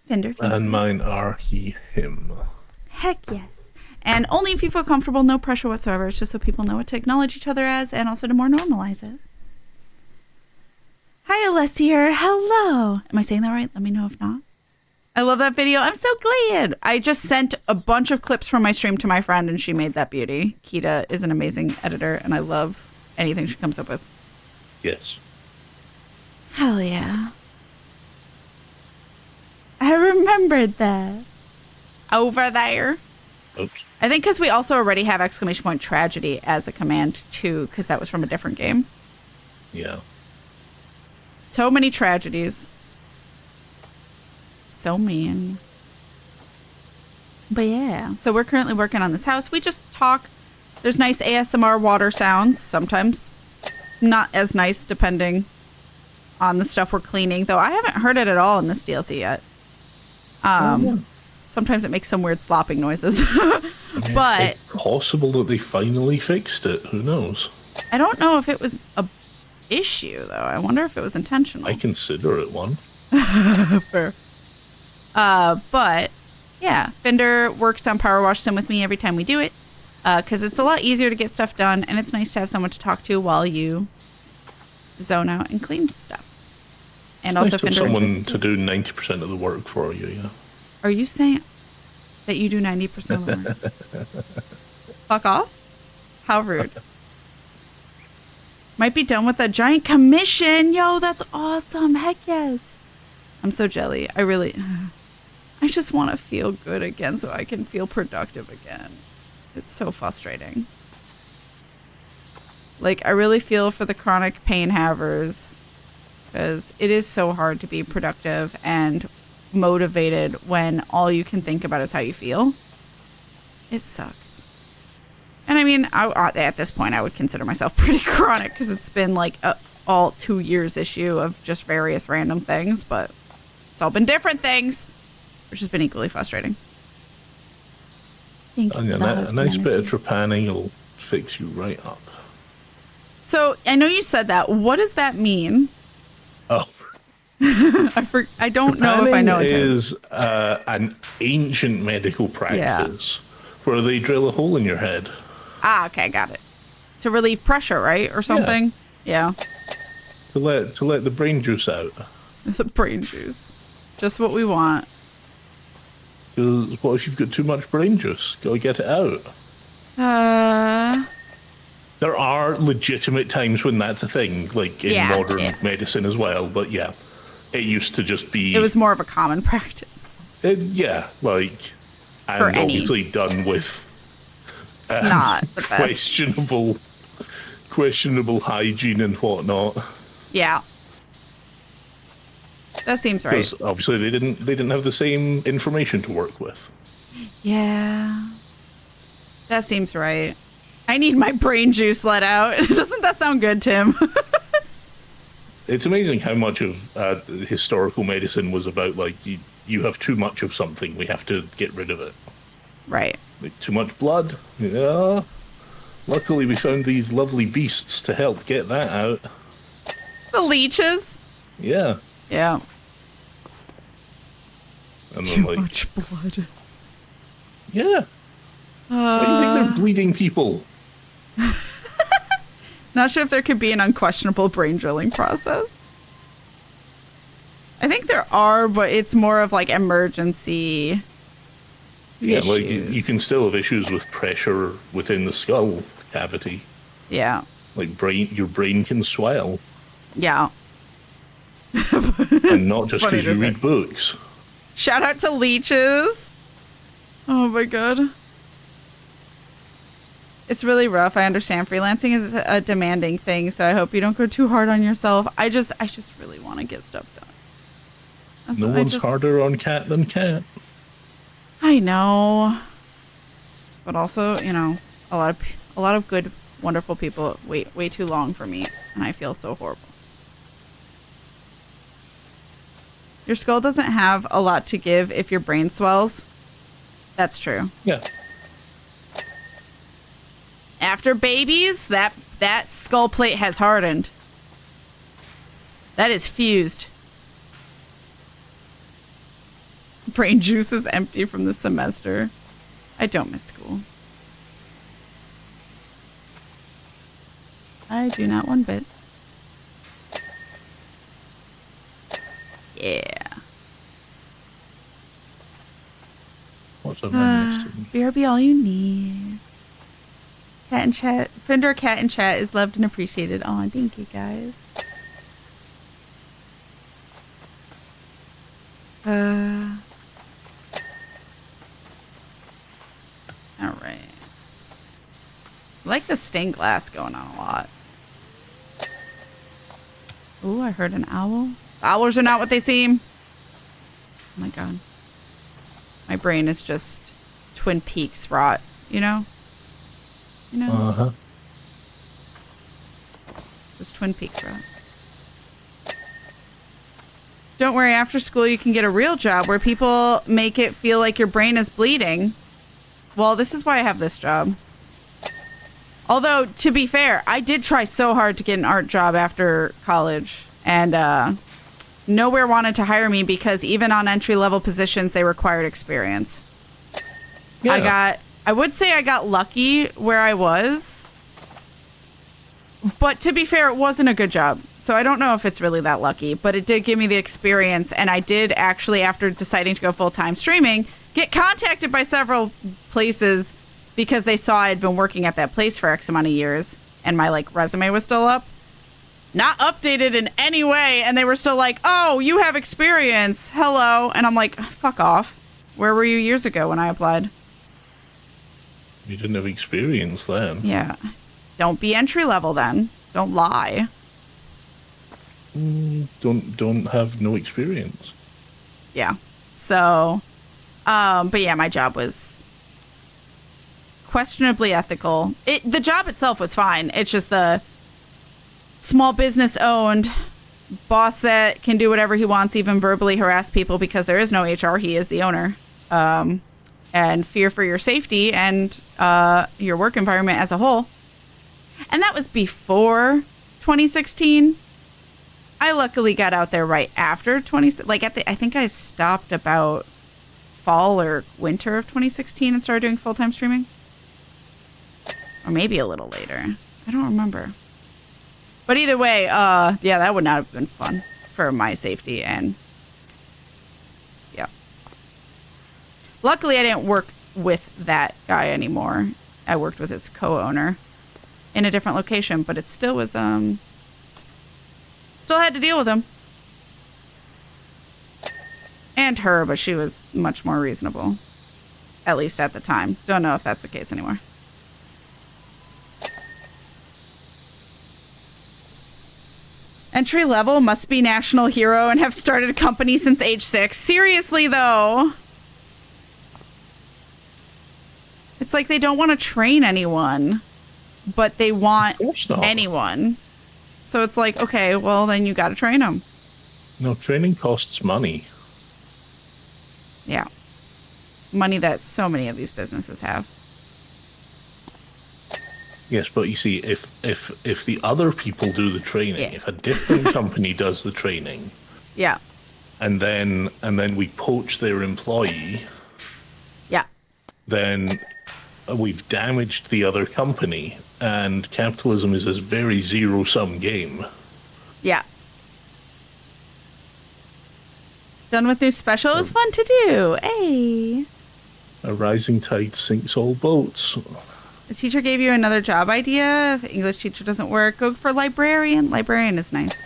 Fyndir. And mine are he, him. Heck yes. And only if you feel comfortable, no pressure whatsoever. It's just so people know what to acknowledge each other as and also to more normalize it. Hi, Alessier. Hello. Am I saying that right? Let me know if not. I love that video. I'm so glad. I just sent a bunch of clips from my stream to my friend and she made that beauty. Kita is an amazing editor and I love anything she comes up with. Yes. Hell yeah. I remembered that. Over there. Oops. I think because we also already have exclamation point tragedy as a command too, because that was from a different game. Yeah. So many tragedies. So mean. But yeah, so we're currently working on this house. We just talk. There's nice ASMR water sounds sometimes. Not as nice depending on the stuff we're cleaning, though I haven't heard it at all in this DLC yet. Sometimes it makes some weird slopping noises. But it's possible that they finally fixed it. Who knows? I don't know if it was a issue though. I wonder if it was intentional. I consider it one. Fair. But yeah, Fyndir works on PowerWash Sim with me every time we do it. Because it's a lot easier to get stuff done, and it's nice to have someone to talk to while you zone out and clean stuff. And It's also, nice to have Fyndir someone to do 90% of the work for you. Yeah. Are you saying that you do 90% of the work? Fuck off? How rude. Might be done with a giant commission. Yo, that's awesome. Heck yes. I'm so jelly. I just want to feel good again so I can feel productive again. It's so frustrating. Like, I really feel for the chronic pain havers because it is so hard to be productive and motivated when all you can think about is how you feel. It sucks. And I mean, at this point, I would consider myself pretty chronic because it's been like all 2 years issue of just various random things, but it's all been different things, which has been equally frustrating. And a nice bit of trepanning will fix you right up. So I know you said that. What does that mean? Oh. I don't know if I know it. Is an ancient medical practice where they drill a hole in your head. Ah, okay, got it. To relieve pressure, right, or something? Yeah. To let the brain juice out. The brain juice, just what we want. Because what if you've got too much brain juice? Gotta get it out. There are legitimate times when that's a thing, like in modern medicine as well. But yeah, it used to just be. It was more of a common practice. And obviously done with not the questionable hygiene and whatnot. Yeah, that seems right. Because obviously they didn't have the same information to work with. Yeah, that seems right. I need my brain juice let out. Doesn't that sound good, Tim? It's amazing how much of historical medicine was about, like, you have too much of something, we have to get rid of it. Right. Like, too much blood? Yeah. Luckily we found these lovely beasts to help get that out. The leeches? Yeah. Yeah. And too then, much blood. Yeah. Why do you think they're bleeding people? Not sure if there could be an unquestionable brain drilling process. I think there are, but it's more of like emergency issues. Like you can still have issues with pressure within the skull cavity. Yeah. Like your brain can swell. Yeah. And not just because you read books. Shout out to leeches. Oh my god. It's really rough. I understand freelancing is a demanding thing, so I hope you don't go too hard on yourself. I just really want to get stuff done. No one's harder on Kat than Kat. I know. But also, a lot of good, wonderful people wait way too long for me, and I feel so horrible. Your skull doesn't have a lot to give if your brain swells. That's true. Yeah. After babies, that skull plate has hardened. That is fused. Brain juice is empty from the semester. I don't miss school. I do not one bit. Yeah. What's a man missing? BRB all you need. Cat and chat. Fyndir cat in chat is loved and appreciated. Aw, thank you guys. Alright. I like the stained glass going on a lot. Ooh, I heard an owl. Owls are not what they seem. Oh my god. My brain is just Twin Peaks rot, you know? You know? Uh-huh. Just Twin Peaks rot. Don't worry, after school you can get a real job where people make it feel like your brain is bleeding. Well, this is why I have this job. Although, to be fair, I did try so hard to get an art job after college. And nowhere wanted to hire me because even on entry-level positions, they required experience. Yeah. I would say I got lucky where I was. But to be fair, it wasn't a good job. So I don't know if it's really that lucky, but it did give me the experience. And I did actually, after deciding to go full-time streaming, get contacted by several places because they saw I had been working at that place for X amount of years and my resume was still up. Not updated in any way. And they were still like, oh, you have experience. Hello. And I'm like, fuck off. Where were you years ago when I applied? You didn't have experience then. Yeah. Don't be entry level then. Don't lie. Don't have no experience. Yeah. So, but yeah, my job was questionably ethical. The job itself was fine. It's just the small business owned boss that can do whatever he wants, even verbally harass people because there is no HR. He is the owner. And fear for your safety and your work environment as a whole. And that was before 2016. I luckily got out there right after I think I stopped about fall or winter of 2016 and started doing full-time streaming. Or maybe a little later. I don't remember. But either way, yeah, that would not have been fun for my safety and yeah. Luckily, I didn't work with that guy anymore. I worked with his co-owner in a different location, but it still was, still had to deal with him. And her, but she was much more reasonable. At least at the time. Don't know if that's the case anymore. Entry level must be national hero and have started a company since age 6. Seriously, though. It's like they don't want to train anyone, but they want anyone. So it's like, okay, well, then you got to train them. No, training costs money. Yeah. Money that so many of these businesses have. Yes, but you see, if the other people do the training, Yeah. if a different company does the training, Yeah. and then we poach their employee, Yeah. then we've damaged the other company, and capitalism is a very zero-sum game. Yeah. Done with new special. It was fun to do. Hey. A rising tide sinks all boats. The teacher gave you another job idea. If English teacher doesn't work, go for librarian. Librarian is nice.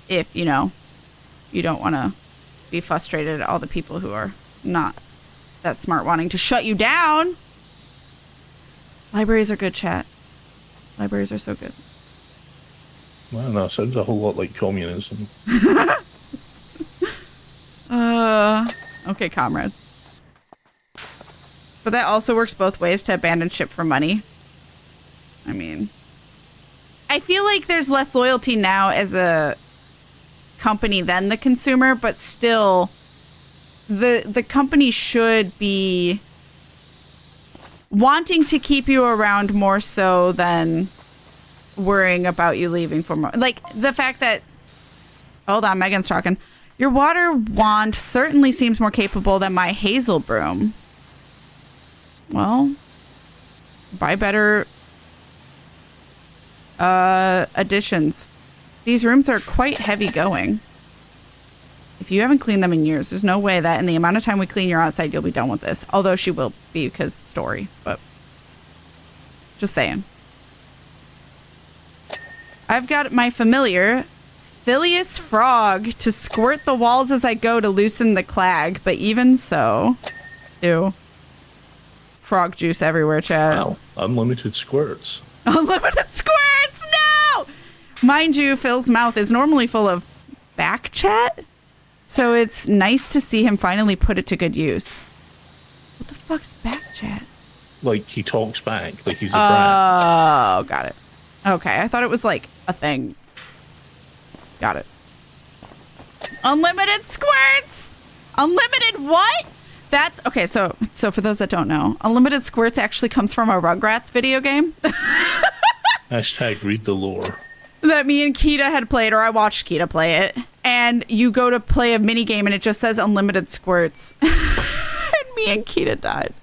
If, you don't want to be frustrated at all the people who are not that smart wanting to shut you down. Libraries are good, chat. Libraries are so good. Well, no, sounds a whole lot like communism. Okay, comrade. But that also works both ways to abandon ship for money. I mean, I feel like there's less loyalty now as a company than the consumer, but still, the company should be wanting to keep you around more so than worrying about you leaving for more. Like, the fact that... Hold on, Megan's talking. Your water wand certainly seems more capable than my hazel broom. Well, buy better additions. These rooms are quite heavy going. If you haven't cleaned them in years, there's no way that in the amount of time we clean your outside, you'll be done with this. Although she will be because story, but just saying. I've got my familiar Phileas frog to squirt the walls as I go to loosen the clag, but even so, ew. Frog juice everywhere, Chad. Wow, unlimited squirts. Unlimited squirts, no! Mind you, Phil's mouth is normally full of back chat, so it's nice to see him finally put it to good use. What the fuck's back chat? Like, he talks back, like he's a brat. Oh, got it. Okay, I thought it was like a thing. Got it. Unlimited squirts! Unlimited what? That's okay. So for those that don't know, Unlimited Squirts actually comes from a Rugrats video game. Hashtag read the lore. That me and Kita had played, or I watched Kita play it. And you go to play a mini game, and it just says Unlimited Squirts. And me and Kita died.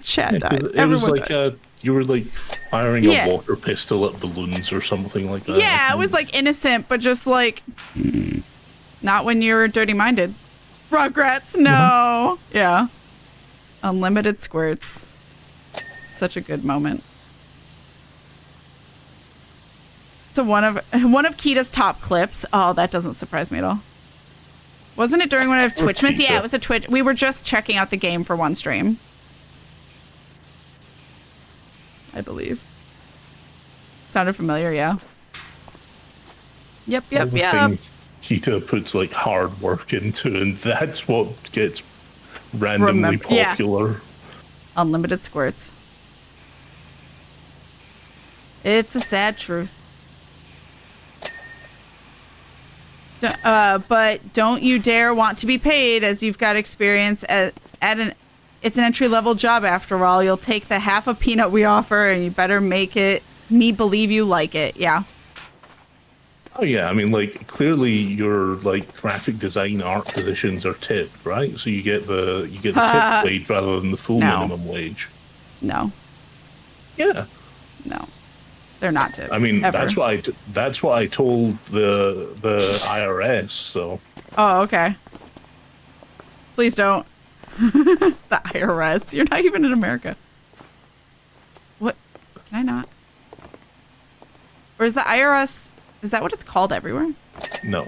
Chad died. It was like died. you were like firing a water pistol at balloons or something like that. Yeah, it was like innocent, but just like not when you're dirty-minded. Rugrats, no. Yeah. Unlimited squirts. Such a good moment. So one of Kita's top clips. Oh, that doesn't surprise me at all. Wasn't it during one of Twitch Miss? Yeah, it was a Twitch. We were just checking out the game for one stream, I believe. Sounded familiar, yeah. Yep. Kita puts like hard work into, and that's what gets randomly popular. Yeah. Unlimited squirts. It's a sad truth. But don't you dare want to be paid, as you've got experience it's an entry-level job after all. You'll take the half a peanut we offer, and you better make me believe you like it. Yeah. Oh yeah, I mean, like, clearly your like graphic design art positions are tipped, right? So you get the tip wage rather than the full minimum wage. No. Yeah. No. They're not tipped. I mean, ever. that's what I told the IRS. So. Oh, okay. Please don't. The IRS. You're not even in America. What? Can I not? Or is the IRS? Is that what it's called everywhere? No.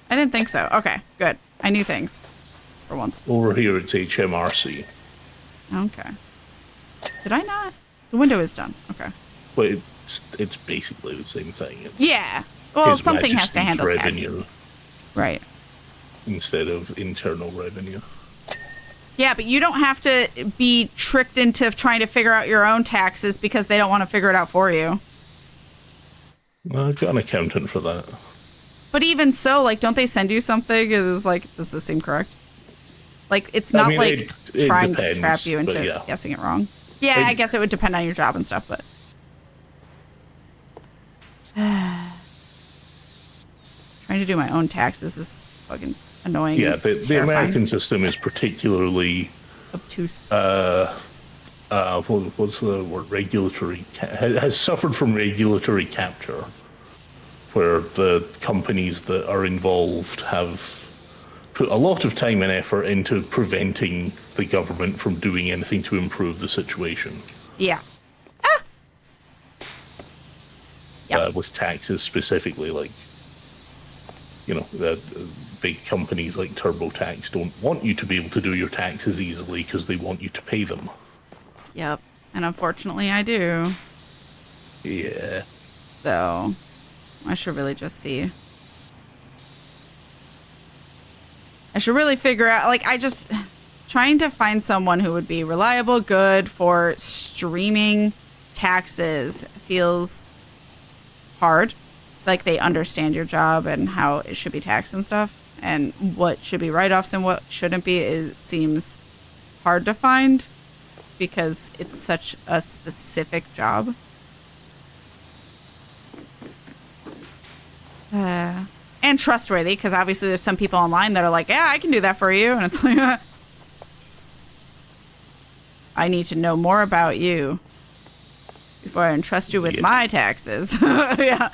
I didn't think so. Okay, good. I knew things for once. Over here, it's HMRC. Okay. Did I not? The window is done. Okay. But it's basically the same thing. Yeah. Well, His something has to Majesty's handle revenue, taxes. Right. instead of internal revenue. Yeah, but you don't have to be tricked into trying to figure out your own taxes because they don't want to figure it out for you. Well, I've got an accountant for that. But even so, like, don't they send you something? It's like, does this seem correct? Like, it's not it trying to trap you into guessing it wrong. Yeah, I guess it would depend on your job and stuff, but. Trying to do my own taxes is fucking annoying. Yeah, the American system is particularly obtuse. What's the word? Regulatory has suffered from regulatory capture, where the companies that are involved have put a lot of time and effort into preventing the government from doing anything to improve the situation. Yeah. With taxes specifically, like, you know, the big companies like TurboTax don't want you to be able to do your taxes easily because they want you to pay them. Yep. And unfortunately, I do. Yeah. So, I should really just see. I should really figure out, like, trying to find someone who would be reliable, good for streaming taxes feels hard. Like, they understand your job and how it should be taxed and stuff, and what should be write-offs and what shouldn't be. It seems hard to find because it's such a specific job. And trustworthy, because obviously there's some people online that are like, yeah, I can do that for you. And it's like, I need to know more about you before I entrust you with my taxes. Yeah.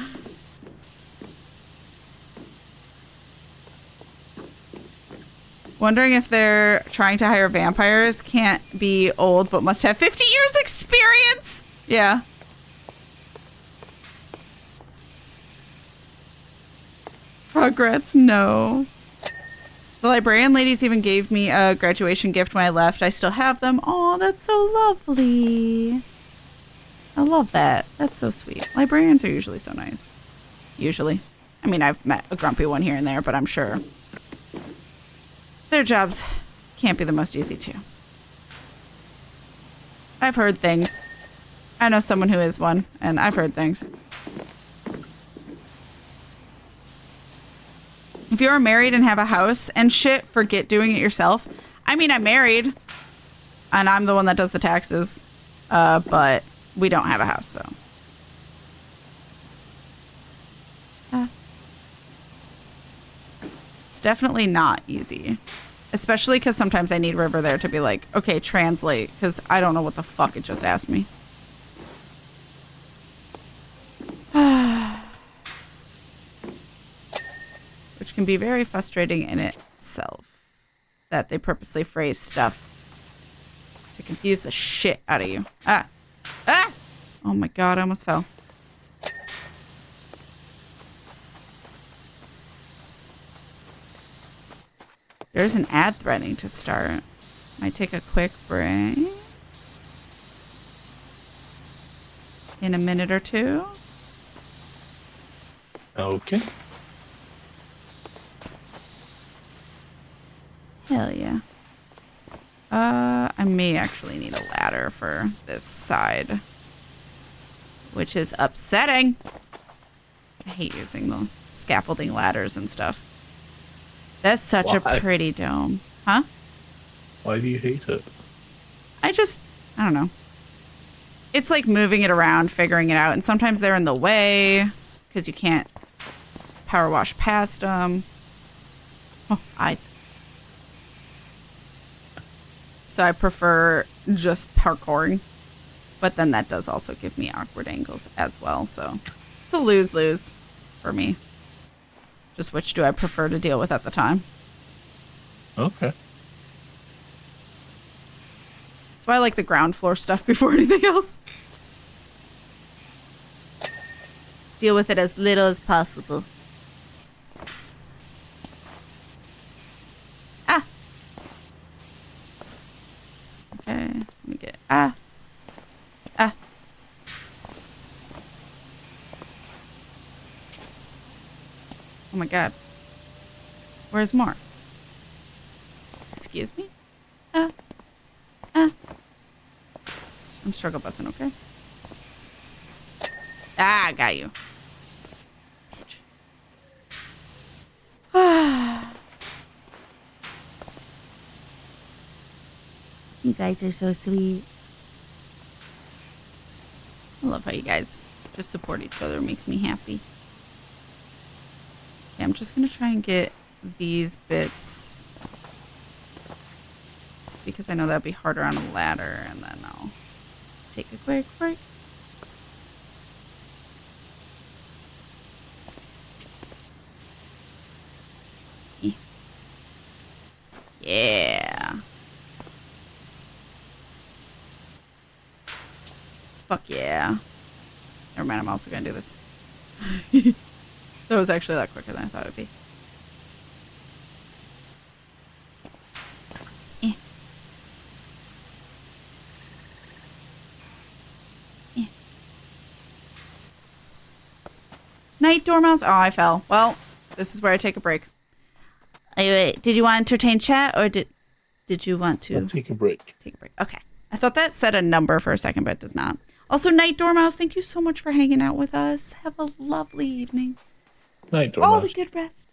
Wondering if they're trying to hire vampires. Can't be old, but must have 50 years experience. Yeah. Regrets, no. The librarian ladies even gave me a graduation gift when I left. I still have them. Oh, that's so lovely. I love that. That's so sweet. Librarians are usually so nice. Usually. I mean, I've met a grumpy one here and there, but I'm sure their jobs can't be the most easy too. I've heard things. I know someone who is one, and I've heard things. If you're married and have a house and shit, forget doing it yourself. I mean, I'm married, and I'm the one that does the taxes, but we don't have a house, so. It's definitely not easy. Especially because sometimes I need River there to be like, okay, translate, because I don't know what the fuck it just asked me. Which can be very frustrating in itself. That they purposely phrase stuff to confuse the shit out of you. Ah! Ah! Oh my god, I almost fell. There's an ad threatening to start. Might take a quick break. In a minute or two. Okay. Hell yeah. I may actually need a ladder for this side. Which is upsetting. I hate using the scaffolding ladders and stuff. That's such a pretty dome. Huh? Why do you hate it? I don't know. It's like moving it around, figuring it out. And sometimes they're in the way because you can't power wash past them. Oh, eyes. So I prefer just parkouring. But then that does also give me awkward angles as well. So it's a lose-lose for me. Just which do I prefer to deal with at the time. Okay. That's why I like the ground floor stuff before anything else. Deal with it as little as possible. Ah! Okay, let me get... Ah! Ah! Oh my god. Where's more? Excuse me? I'm struggle busting, okay? Ah, got you. Bitch. You guys are so sweet. I love how you guys just support each other. It makes me happy. Okay, I'm just going to try and get these bits because I know that'll be harder on a ladder, and then I'll take a quick break. Yeah. Fuck yeah. Never mind, I'm also going to do this. That was actually a lot quicker than I thought it would be. Night dormouse? Oh, I fell. Well, this is where I take a break. Wait, did you want to entertain chat or did you want to I'll take a break? Take a break. Okay. I thought that said a number for a second, but it does not. Also, Night Dormouse, thank you so much for hanging out with us. Have a lovely evening. Night Dormouse. All the good rest.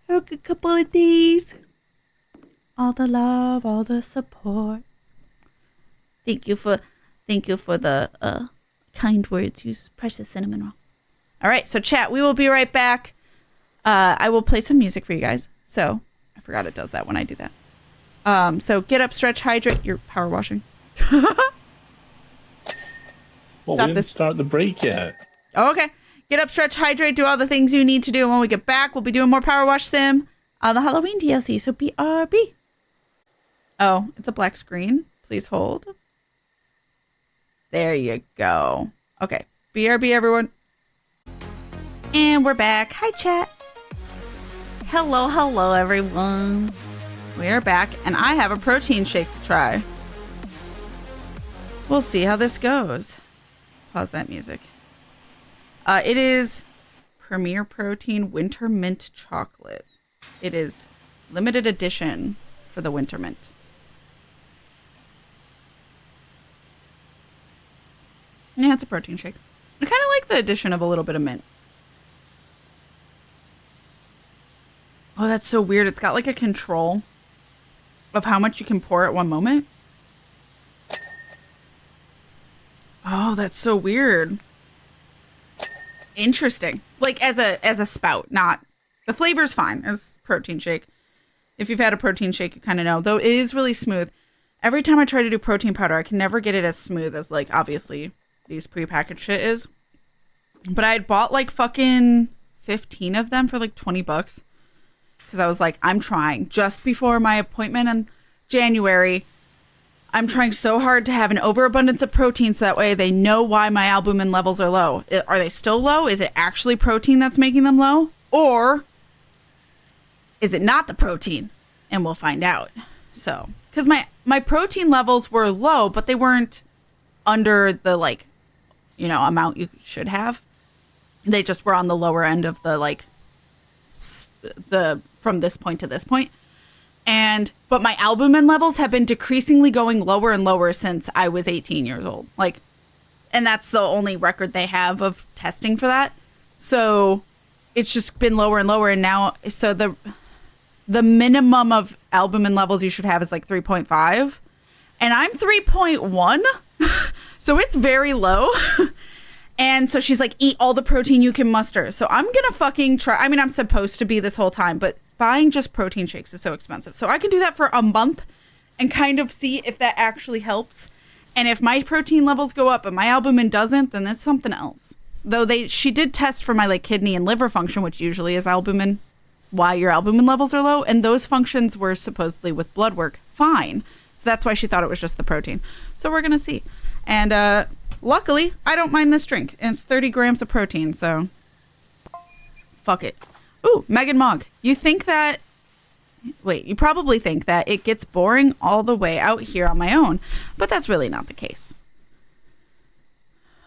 Have a good couple of days. All the love, all the support. Thank you for the kind words, you precious cinnamon roll. All right, so chat, we will be right back. I will play some music for you guys. So I forgot it does that when I do that. So get up, stretch, hydrate. You're power washing. Well, we didn't start the break yet. Oh, okay. Get up, stretch, hydrate, do all the things you need to do. And when we get back, we'll be doing more Power Wash Sim on the Halloween DLC. So BRB. Oh, it's a black screen. Please hold. There you go. Okay. BRB, everyone. And we're back. Hi, chat. Hello, everyone. We're back, and I have a protein shake to try. We'll see how this goes. Pause that music. It is Premier Protein Winter Mint Chocolate. It is limited edition for the Winter Mint. Yeah, it's a protein shake. I kind of like the addition of a little bit of mint. Oh, that's so weird. It's got like a control of how much you can pour at one moment. Oh, that's so weird. Interesting. Like as a spout, not the flavor's fine. It's protein shake. If you've had a protein shake, you kind of know. Though it is really smooth. Every time I try to do protein powder, I can never get it as smooth as like obviously these prepackaged shit is. But I had bought like fucking 15 of them for like $20 because I was like, I'm trying. Just before my appointment in January, I'm trying so hard to have an overabundance of protein so that way they know why my albumin levels are low. Are they still low? Is it actually protein that's making them low? Or is it not the protein? And we'll find out. So, because my protein levels were low, but they weren't under the like, amount you should have. They just were on the lower end of the like, from this point to this point. But my albumin levels have been decreasingly going lower and lower since I was 18 years old. And that's the only record they have of testing for that. So it's just been lower and lower. And now, so the minimum of albumin levels you should have is like 3.5. And I'm 3.1. So it's very low. And so she's like, eat all the protein you can muster. So I'm going to fucking try. I mean, I'm supposed to be this whole time, but buying just protein shakes is so expensive. So I can do that for a month and kind of see if that actually helps. And if my protein levels go up and my albumin doesn't, then that's something else. Though she did test for my like kidney and liver function, which usually is albumin, why your albumin levels are low. And those functions were supposedly with blood work fine. So that's why she thought it was just the protein. So we're going to see. And luckily, I don't mind this drink. And it's 30 grams of protein, so fuck it. Ooh, Megan Mogg. You probably think that it gets boring all the way out here on my own, but that's really not the case.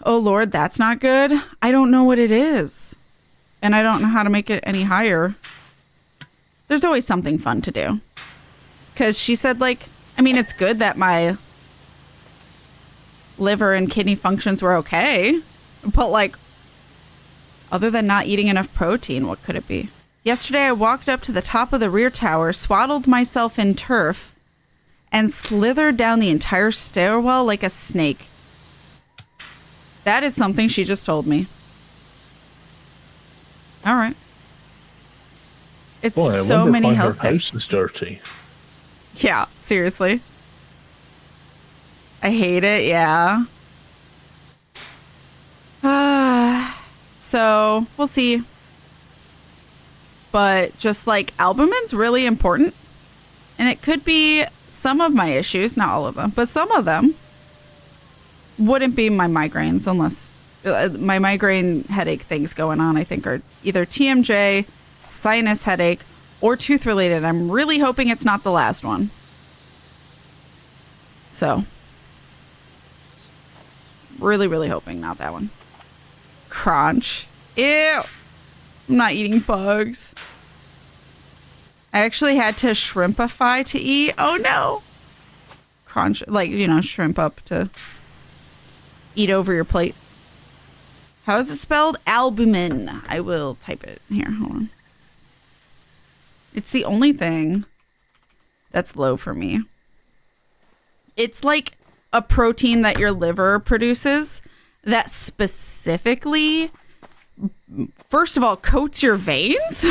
Oh Lord, that's not good. I don't know what it is. And I don't know how to make it any higher. There's always something fun to do. Because she said it's good that my liver and kidney functions were okay, but other than not eating enough protein, what could it be? Yesterday, I walked up to the top of the rear tower, swaddled myself in turf, and slithered down the entire stairwell like a snake. That is something she just told me. All right. It's so many health her house is dirty. Yeah, seriously. I hate it, yeah. So we'll see. But just albumin's really important. And it could be some of my issues, not all of them, but some of them wouldn't be my migraines unless my migraine headache things going on, I think, are either TMJ, sinus headache, or tooth related. I'm really hoping it's not the last one. So really, really hoping not that one. Crunch. Ew. I'm not eating bugs. I actually had to shrimpify to eat. Oh no. Crunch, shrimp up to eat over your plate. How is it spelled? Albumin. I will type it here. Hold on. It's the only thing that's low for me. It's like a protein that your liver produces that specifically first of all, coats your veins,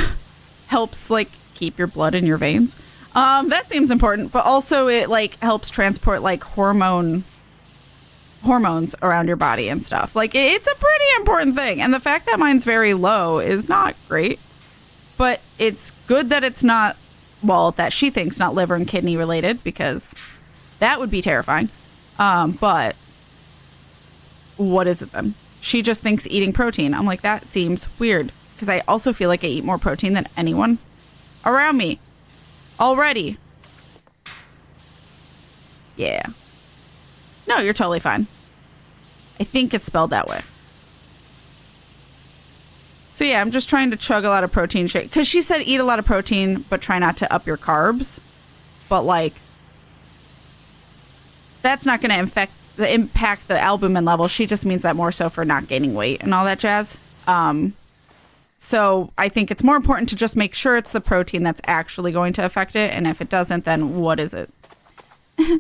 helps like keep your blood in your veins. That seems important, but also it like helps transport like hormones around your body and stuff. Like it's a pretty important thing. And the fact that mine's very low is not great, but it's good that it's not, well, that she thinks not liver and kidney related, because that would be terrifying. But what is it then? She just thinks eating protein. I'm like, that seems weird, because I also feel like I eat more protein than anyone around me already. Yeah. No, you're totally fine. I think it's spelled that way. So yeah, I'm just trying to chug a lot of protein shake, because she said eat a lot of protein, but try not to up your carbs. But like, that's not going to impact the albumin level. She just means that more so for not gaining weight and all that jazz. So I think it's more important to just make sure it's the protein that's actually going to affect it. And if it doesn't, then what is it? Fine.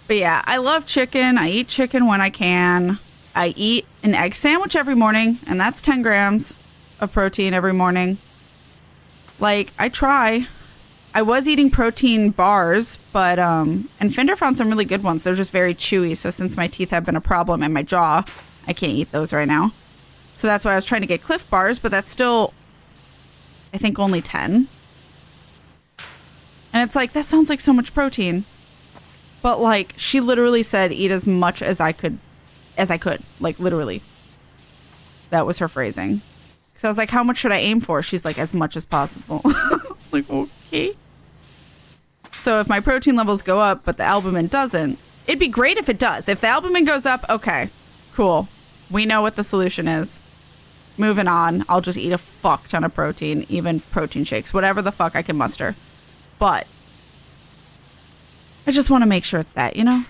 But yeah, I love chicken. I eat chicken when I can. I eat an egg sandwich every morning, and that's 10 grams of protein every morning. Like, I try. I was eating protein bars, but, and Fyndir found some really good ones. They're just very chewy. So since my teeth have been a problem and my jaw, I can't eat those right now. So that's why I was trying to get Cliff bars, but that's still, I think, only 10. And it's like, that sounds like so much protein. But like, she literally said, eat as much as I could. Like, literally. That was her phrasing. So I was like, how much should I aim for? She's like, as much as possible. I was like, okay. So if my protein levels go up, but the albumin doesn't, it'd be great if it does. If the albumin goes up, okay, cool. We know what the solution is. Moving on. I'll just eat a fuck ton of protein, even protein shakes, whatever the fuck I can muster. But I just want to make sure it's that, you know?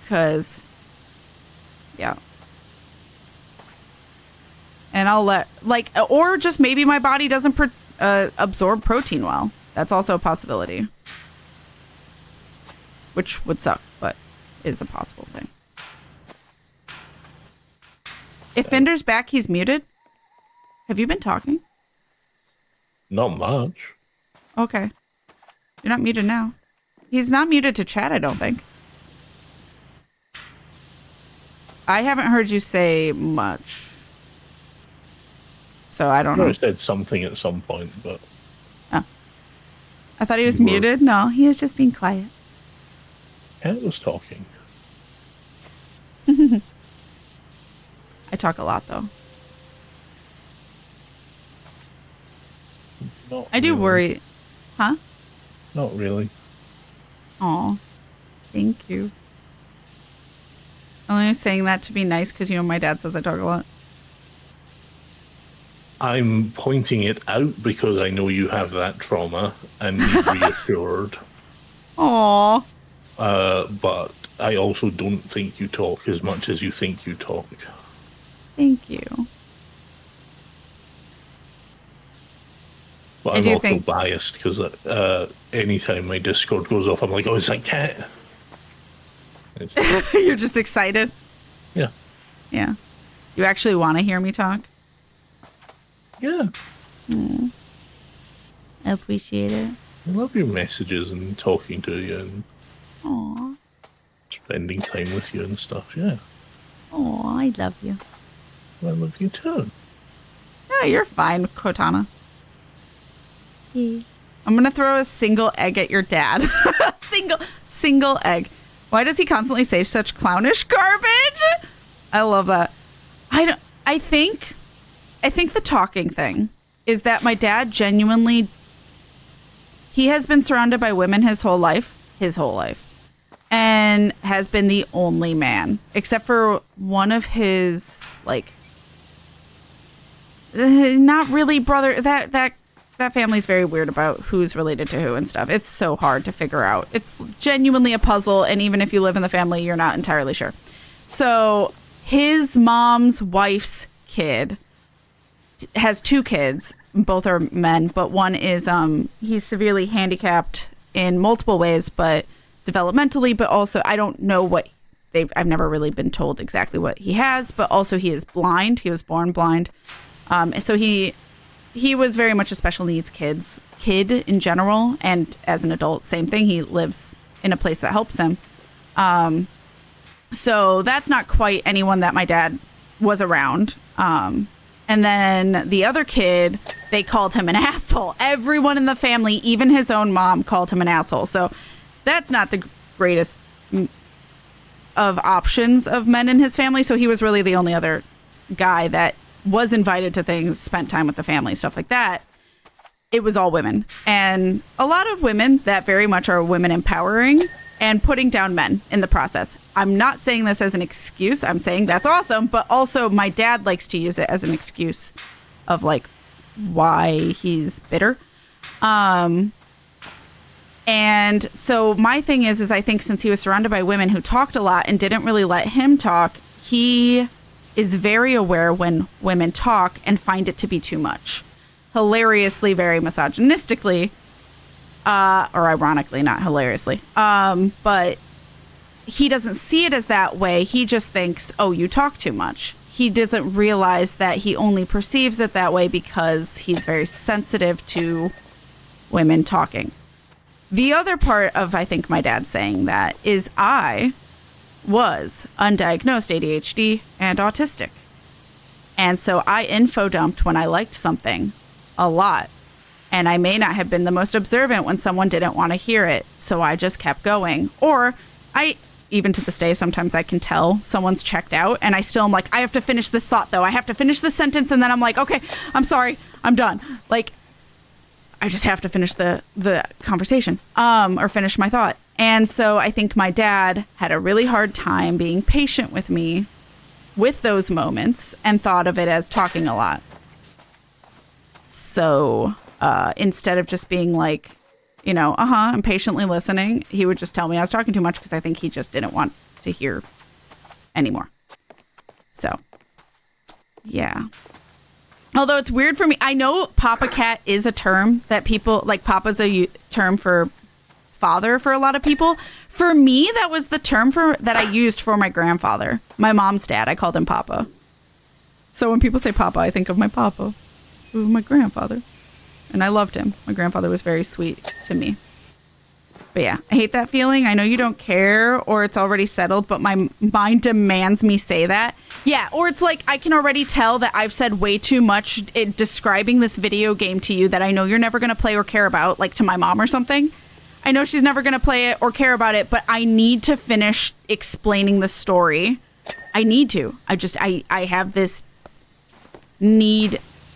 Because, yeah. And I'll let, like, or just maybe my body doesn't absorb protein well. That's also a possibility. Which would suck, but is a possible thing. If Fyndir's back, he's muted. Have you been talking? Not much. Okay. You're not muted now. He's not muted to chat, I don't think. I haven't heard you say much. So I don't know. I said something at some point, but... Oh. I thought he was muted. No, he was just being quiet. Cat was talking. I talk a lot, though. I do worry. Huh? Not really. Aw. Thank you. I'm only saying that to be nice because, you know, my dad says I talk a lot. I'm pointing it out because I know you have that trauma and need reassured. Aw. But I also don't think you talk as much as you think you talk. Thank you. But I'm also biased because anytime my Discord goes off, I'm like, oh, it's like Cat. You're just excited? Yeah. Yeah. You actually want to hear me talk? Yeah. I appreciate it. I love your messages and talking to you and Aw. spending time with you and stuff, yeah. Aw, I love you. I love you too. Yeah, you're fine, Cortana. I'm going to throw a single egg at your dad. single egg. Why does he constantly say such clownish garbage? I love that. I think the talking thing is that my dad genuinely, he has been surrounded by women his whole life, and has been the only man, except for one of his, like, not really brother, that family's very weird about who's related to who and stuff. It's so hard to figure out. It's genuinely a puzzle, and even if you live in the family, you're not entirely sure. So his mom's wife's kid has two kids. Both are men, but one is he's severely handicapped in multiple ways, but developmentally, but also I don't know what I've never really been told exactly what he has, but also he is blind. He was born blind. So he was very much a special needs kid in general. And as an adult, same thing. He lives in a place that helps him. So that's not quite anyone that my dad was around. And then the other kid, they called him an asshole. Everyone in the family, even his own mom, called him an asshole. So that's not the greatest of options of men in his family. So he was really the only other guy that was invited to things, spent time with the family, stuff like that. It was all women. And a lot of women that very much are women empowering and putting down men in the process. I'm not saying this as an excuse. I'm saying that's awesome. But also my dad likes to use it as an excuse of like why he's bitter. And so my thing is I think since he was surrounded by women who talked a lot and didn't really let him talk, he is very aware when women talk and find it to be too much. Hilariously, very misogynistically, or ironically, not hilariously. But he doesn't see it as that way. He just thinks, oh, you talk too much. He doesn't realize that he only perceives it that way because he's very sensitive to women talking. The other part of, I think, my dad saying that is I was undiagnosed ADHD and autistic. And so I info dumped when I liked something a lot. And I may not have been the most observant when someone didn't want to hear it. So I just kept going. Or even to this day, sometimes I can tell someone's checked out and I still am like, I have to finish this thought though. I have to finish this sentence. And then I'm like, okay, I'm sorry, I'm done. Like, I just have to finish the conversation, or finish my thought. And so I think my dad had a really hard time being patient with me with those moments and thought of it as talking a lot. So instead of just being like, I'm patiently listening, he would just tell me I was talking too much because I think he just didn't want to hear anymore. So, yeah. Although it's weird for me. I know Papa Cat is a term that people, like Papa's a term for father for a lot of people. For me, that was the term that I used for my grandfather. My mom's dad, I called him Papa. So when people say Papa, I think of my Papa, who was my grandfather. And I loved him. My grandfather was very sweet to me. But yeah, I hate that feeling. I know you don't care or it's already settled, but my mind demands me say that. Yeah, or it's like I can already tell that I've said way too much describing this video game to you that I know you're never going to play or care about, like to my mom or something. I know she's never going to play it or care about it, but I need to finish explaining the story. I need to. I have this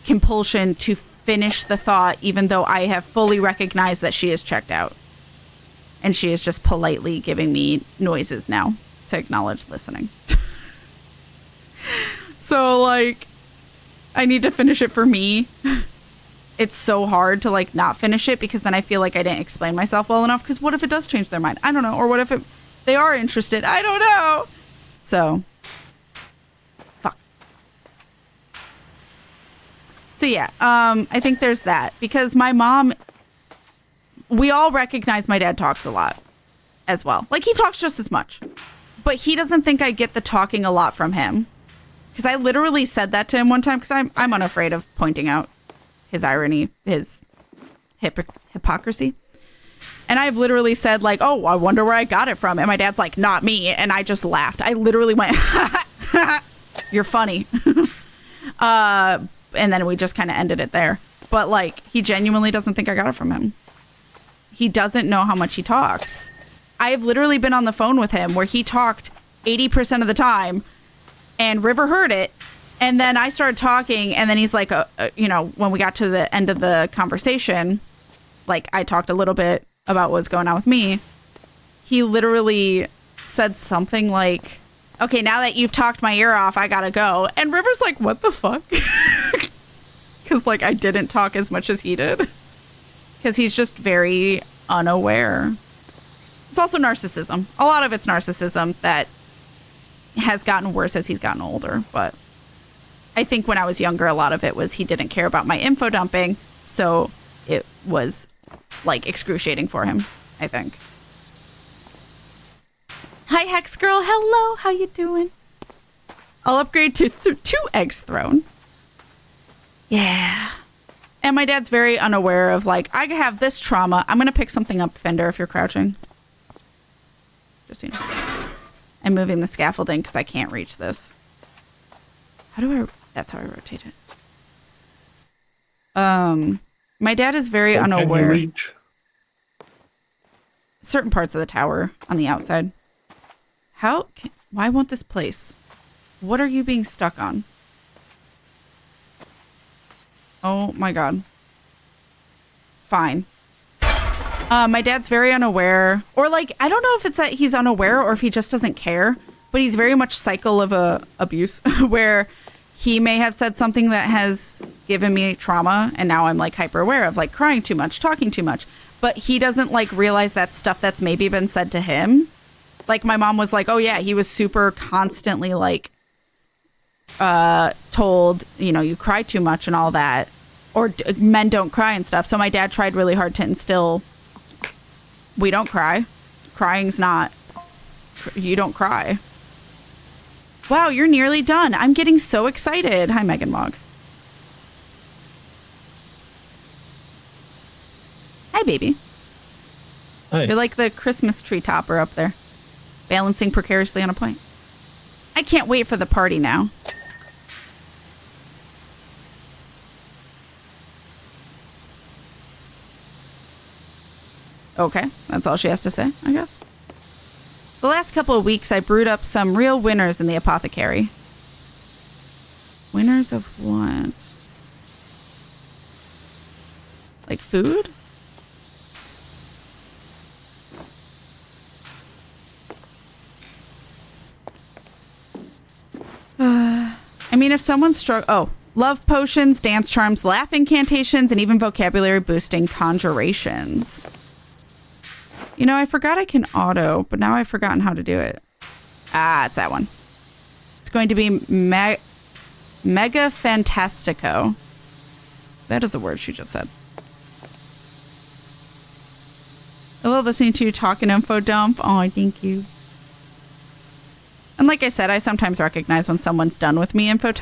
compulsion to finish the thought, even though I have fully recognized that she is checked out. And she is just politely giving me noises now to acknowledge listening. So, like, I need to finish it for me. It's so hard to, like, not finish it because then I feel like I didn't explain myself well enough. Because what if it does change their mind? I don't know. Or what if they are interested? I don't know. So, fuck. So, yeah, I think there's that. Because my mom... We all recognize my dad talks a lot as well. Like, he talks just as much. But he doesn't think I get the talking a lot from him. Because I literally said that to him one time because I'm unafraid of pointing out his irony, his hypocrisy. And I've literally said, like, oh, I wonder where I got it from. And my dad's like, not me. And I just laughed. I literally went, you're funny. And then we just kind of ended it there. But, like, he genuinely doesn't think I got it from him. He doesn't know how much he talks. I've literally been on the phone with him where he talked 80% of the time and River heard it. And then I started talking and then he's like, when we got to the end of the conversation, like I talked a little bit about what was going on with me. He literally said something like, okay, now that you've talked my ear off, I gotta go. And River's like, what the fuck? Because like I didn't talk as much as he did. Because he's just very unaware. It's also narcissism. A lot of it's narcissism that has gotten worse as he's gotten older. But I think when I was younger, a lot of it was he didn't care about my info dumping. So it was like excruciating for him, I think. Hi, Hex Girl. Hello. How you doing? I'll upgrade to 2 eggs thrown. Yeah. And my dad's very unaware of, like, I have this trauma. I'm going to pick something up, Fyndir, if you're crouching. Just so you know. I'm moving the scaffolding because I can't reach this. How do I... That's how I rotate it. My dad is very unaware. Can you reach? Certain parts of the tower on the outside. Why won't this place? What are you being stuck on? Oh my god. Fine. My dad's very unaware, or like, I don't know if it's that he's unaware or if he just doesn't care, but he's very much cycle of abuse where he may have said something that has given me trauma, and now I'm like hyper aware of like crying too much, talking too much, but he doesn't like realize that stuff that's maybe been said to him. Like my mom was like, oh yeah, he was super constantly like told, you know, you cry too much and all that, or men don't cry and stuff. So my dad tried really hard to instill, we don't cry. Crying's not, you don't cry. Wow, you're nearly done. I'm getting so excited. Hi, Megan Mog. Hi, baby. Hi. You're like the Christmas tree topper up there, balancing precariously on a point. I can't wait for the party now. Okay, that's all she has to say, I guess. The last couple of weeks, I brewed up some real winners in the apothecary. Winners of what? Like food? I mean, if someone's love potions, dance charms, laugh incantations, and even vocabulary boosting conjurations. You know, I forgot I can auto, but now I've forgotten how to do it. Ah, it's that one. It's going to be Mega Fantastico. That is a word she just said. I love listening to you talk in info dump. Oh, thank you. And like I said, I sometimes recognize when someone's done with me info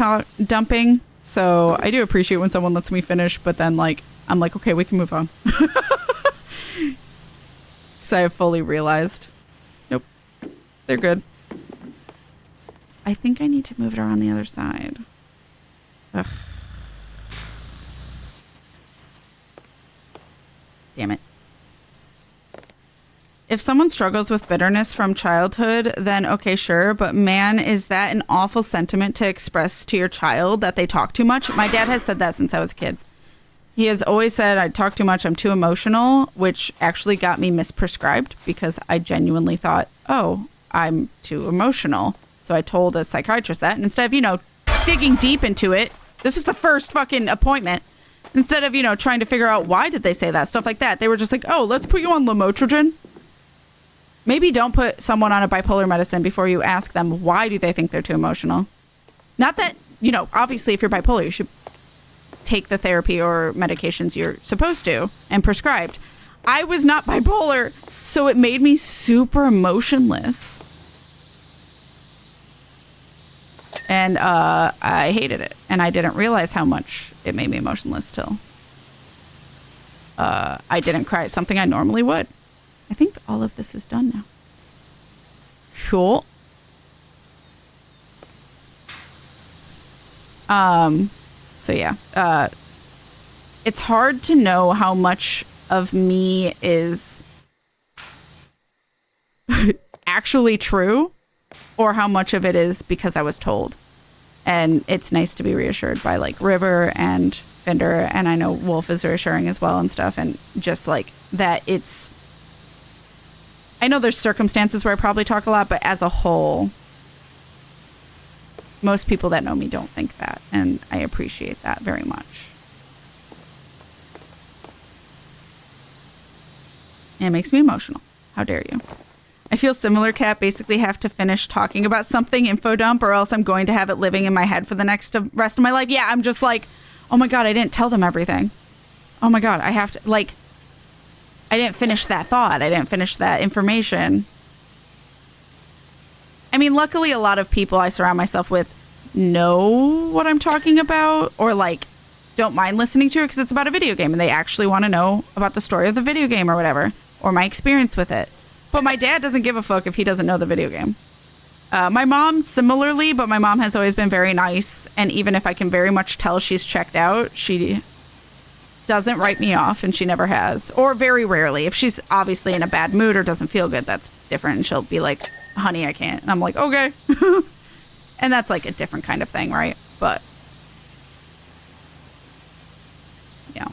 dumping. So I do appreciate when someone lets me finish, but then like, I'm like, okay, we can move on. Because I have fully realized. Nope. They're good. I think I need to move it around the other side. Ugh. Damn it. If someone struggles with bitterness from childhood, then okay, sure. But man, is that an awful sentiment to express to your child that they talk too much? My dad has said that since I was a kid. He has always said I talk too much, I'm too emotional, which actually got me misprescribed because I genuinely thought, oh, I'm too emotional. So I told a psychiatrist that, and instead of, you know, digging deep into it, this is the first fucking appointment. Instead of, you know, trying to figure out why did they say that, stuff like that, they were just like, oh, let's put you on lamotrigine. Maybe don't put someone on a bipolar medicine before you ask them why do they think they're too emotional. Not that, you know, obviously if you're bipolar, you should take the therapy or medications you're supposed to and prescribed. I was not bipolar, so it made me super emotionless. And I hated it. And I didn't realize how much it made me emotionless till I didn't cry. Something I normally would. I think all of this is done now. Cool. So yeah, it's hard to know how much of me is actually true or how much of it is because I was told. And it's nice to be reassured by like River and Fyndir, and I know Wolf is reassuring as well and stuff. And just like that it's, I know there's circumstances where I probably talk a lot, but as a whole, most people that know me don't think that, and I appreciate that very much. It makes me emotional. How dare you? I feel similar, Kat. Basically have to finish talking about something info dump or else I'm going to have it living in my head for the rest of my life. Yeah, I'm just like, oh my God, I didn't tell them everything. Oh my God, I have to, like, I didn't finish that thought. I didn't finish that information. I mean, luckily, a lot of people I surround myself with know what I'm talking about, or like don't mind listening to it because it's about a video game and they actually want to know about the story of the video game or whatever, or my experience with it. But my dad doesn't give a fuck if he doesn't know the video game. My mom similarly, but my mom has always been very nice. And even if I can very much tell she's checked out, she doesn't write me off, and she never has. Or very rarely. If she's obviously in a bad mood or doesn't feel good, that's different. And she'll be like, honey, I can't. And I'm like, okay. And that's like a different kind of thing, right? But yeah.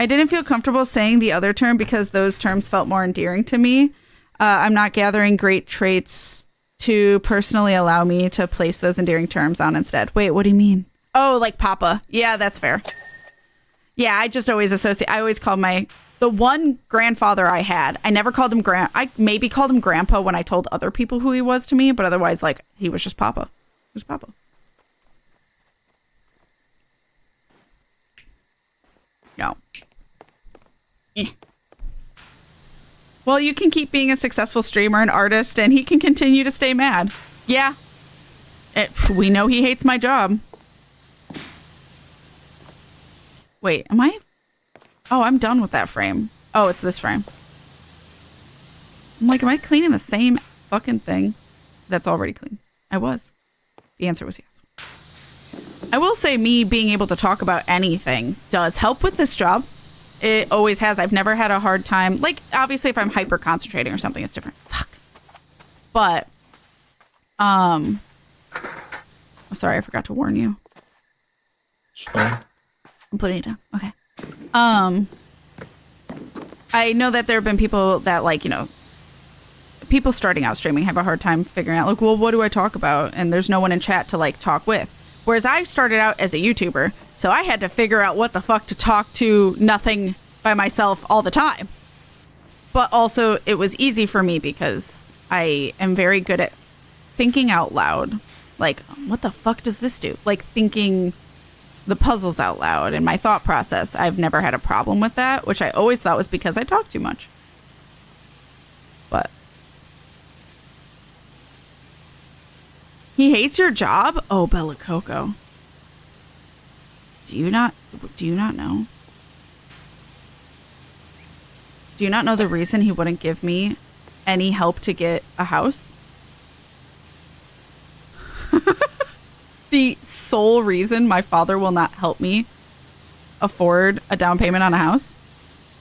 I didn't feel comfortable saying the other term because those terms felt more endearing to me. I'm not gathering great traits to personally allow me to place those endearing terms on instead. Wait, what do you mean? Oh, like Papa. Yeah, that's fair. Yeah, I just always I always called the one grandfather I had, I never called him I maybe called him Grandpa when I told other people who he was to me, but otherwise, like, he was just Papa. He was Papa. Yeah. Eh. Well, you can keep being a successful streamer and artist, and he can continue to stay mad. Yeah. We know he hates my job. Wait, am I? Oh, I'm done with that frame. Oh, it's this frame. I'm like, am I cleaning the same fucking thing that's already clean? I was. The answer was yes. I will say me being able to talk about anything does help with this job. It always has. I've never had a hard time. Like, obviously, if I'm hyper concentrating or something, it's different. Fuck. But, oh, sorry, I forgot to warn you. It's fine. I'm putting it down. Okay. I know that there have been people that, like, you know, people starting out streaming have a hard time figuring out, like, well, what do I talk about? And there's no one in chat to, like, talk with. Whereas I started out as a YouTuber, so I had to figure out what the fuck to talk to nothing by myself all the time. But also, it was easy for me because I am very good at thinking out loud. Like, what the fuck does this do? Like, thinking the puzzles out loud and my thought process. I've never had a problem with that, which I always thought was because I talk too much. But he hates your job? Oh, Bella Coco. Do you not know? Do you not know the reason he wouldn't give me any help to get a house? The sole reason my father will not help me afford a down payment on a house?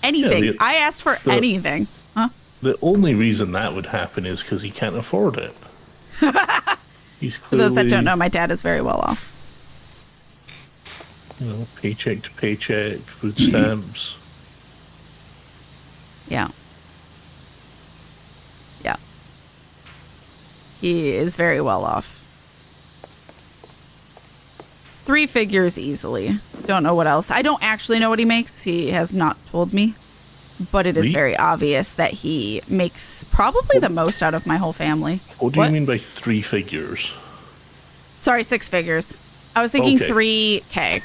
Anything. Yeah, I asked for anything. Huh? The only reason that would happen is because he can't afford it. He's For clearly, those that don't know, my dad is very well off. You know, paycheck to paycheck, food stamps. Yeah. Yeah. He is very well off. 3 figures easily. Don't know what else. I don't actually know what he makes. He has not told me. But it is very obvious that he makes probably the most out of my whole family. What do you mean by 3 figures? Sorry, 6 figures. I was thinking Okay. 3K.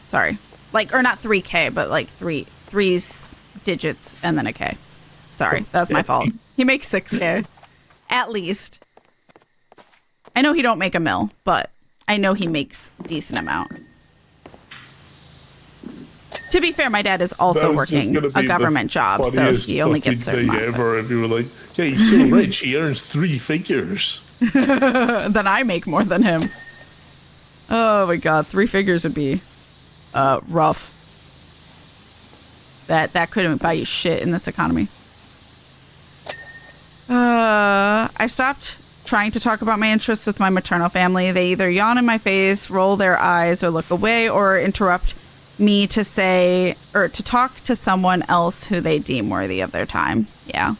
Sorry. Like, or not 3K, but like three's digits and then a K. Sorry, that was my fault. He makes 6K. At least. I know he don't make a mil, but I know he makes a decent amount. To be fair, my dad is also working a government job, so he only gets certain amount. Ever if you were like, yeah, he's so rich, he earns 3 figures. Then I make more than him. Oh my god, 3 figures would be rough. That couldn't buy you shit in this economy. I stopped trying to talk about my interests with my maternal family. They either yawn in my face, roll their eyes, or look away, or interrupt me to say, or to talk to someone else who they deem worthy of their time. Yeah.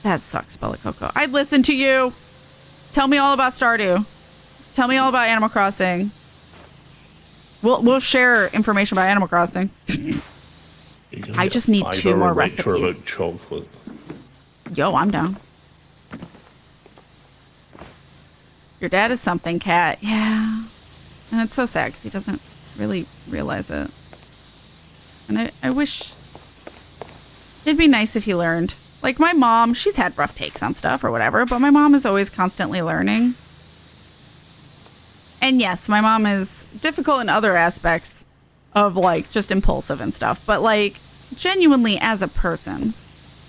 That sucks, Bella Coco. I'd listen to you. Tell me all about Stardew. Tell me all about Animal Crossing. We'll share information about Animal Crossing. I just need 2 more recipes. About chocolate. Yo, I'm down. Your dad is something, Kat. Yeah. And it's so sad because he doesn't really realize it. And I wish it'd be nice if he learned. Like my mom, she's had rough takes on stuff or whatever, but my mom is always constantly learning. And yes, my mom is difficult in other aspects of like just impulsive and stuff, but like genuinely as a person,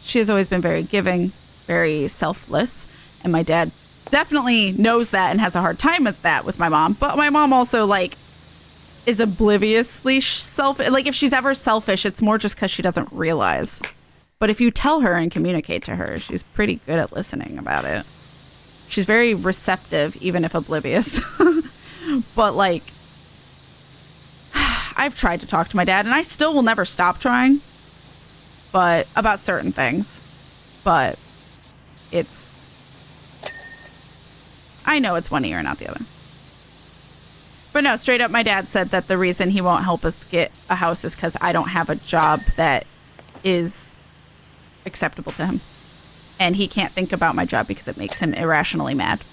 she has always been very giving, very selfless. And my dad definitely knows that and has a hard time with that with my mom. But my mom also like is obliviously selfish. Like if she's ever selfish, it's more just because she doesn't realize. But if you tell her and communicate to her, she's pretty good at listening about it. She's very receptive, even if oblivious. But like, I've tried to talk to my dad, and I still will never stop trying. But about certain things. But it's, I know it's one ear, not the other. But no, straight up, my dad said that the reason he won't help us get a house is because I don't have a job that is acceptable to him. And he can't think about my job because it makes him irrationally mad.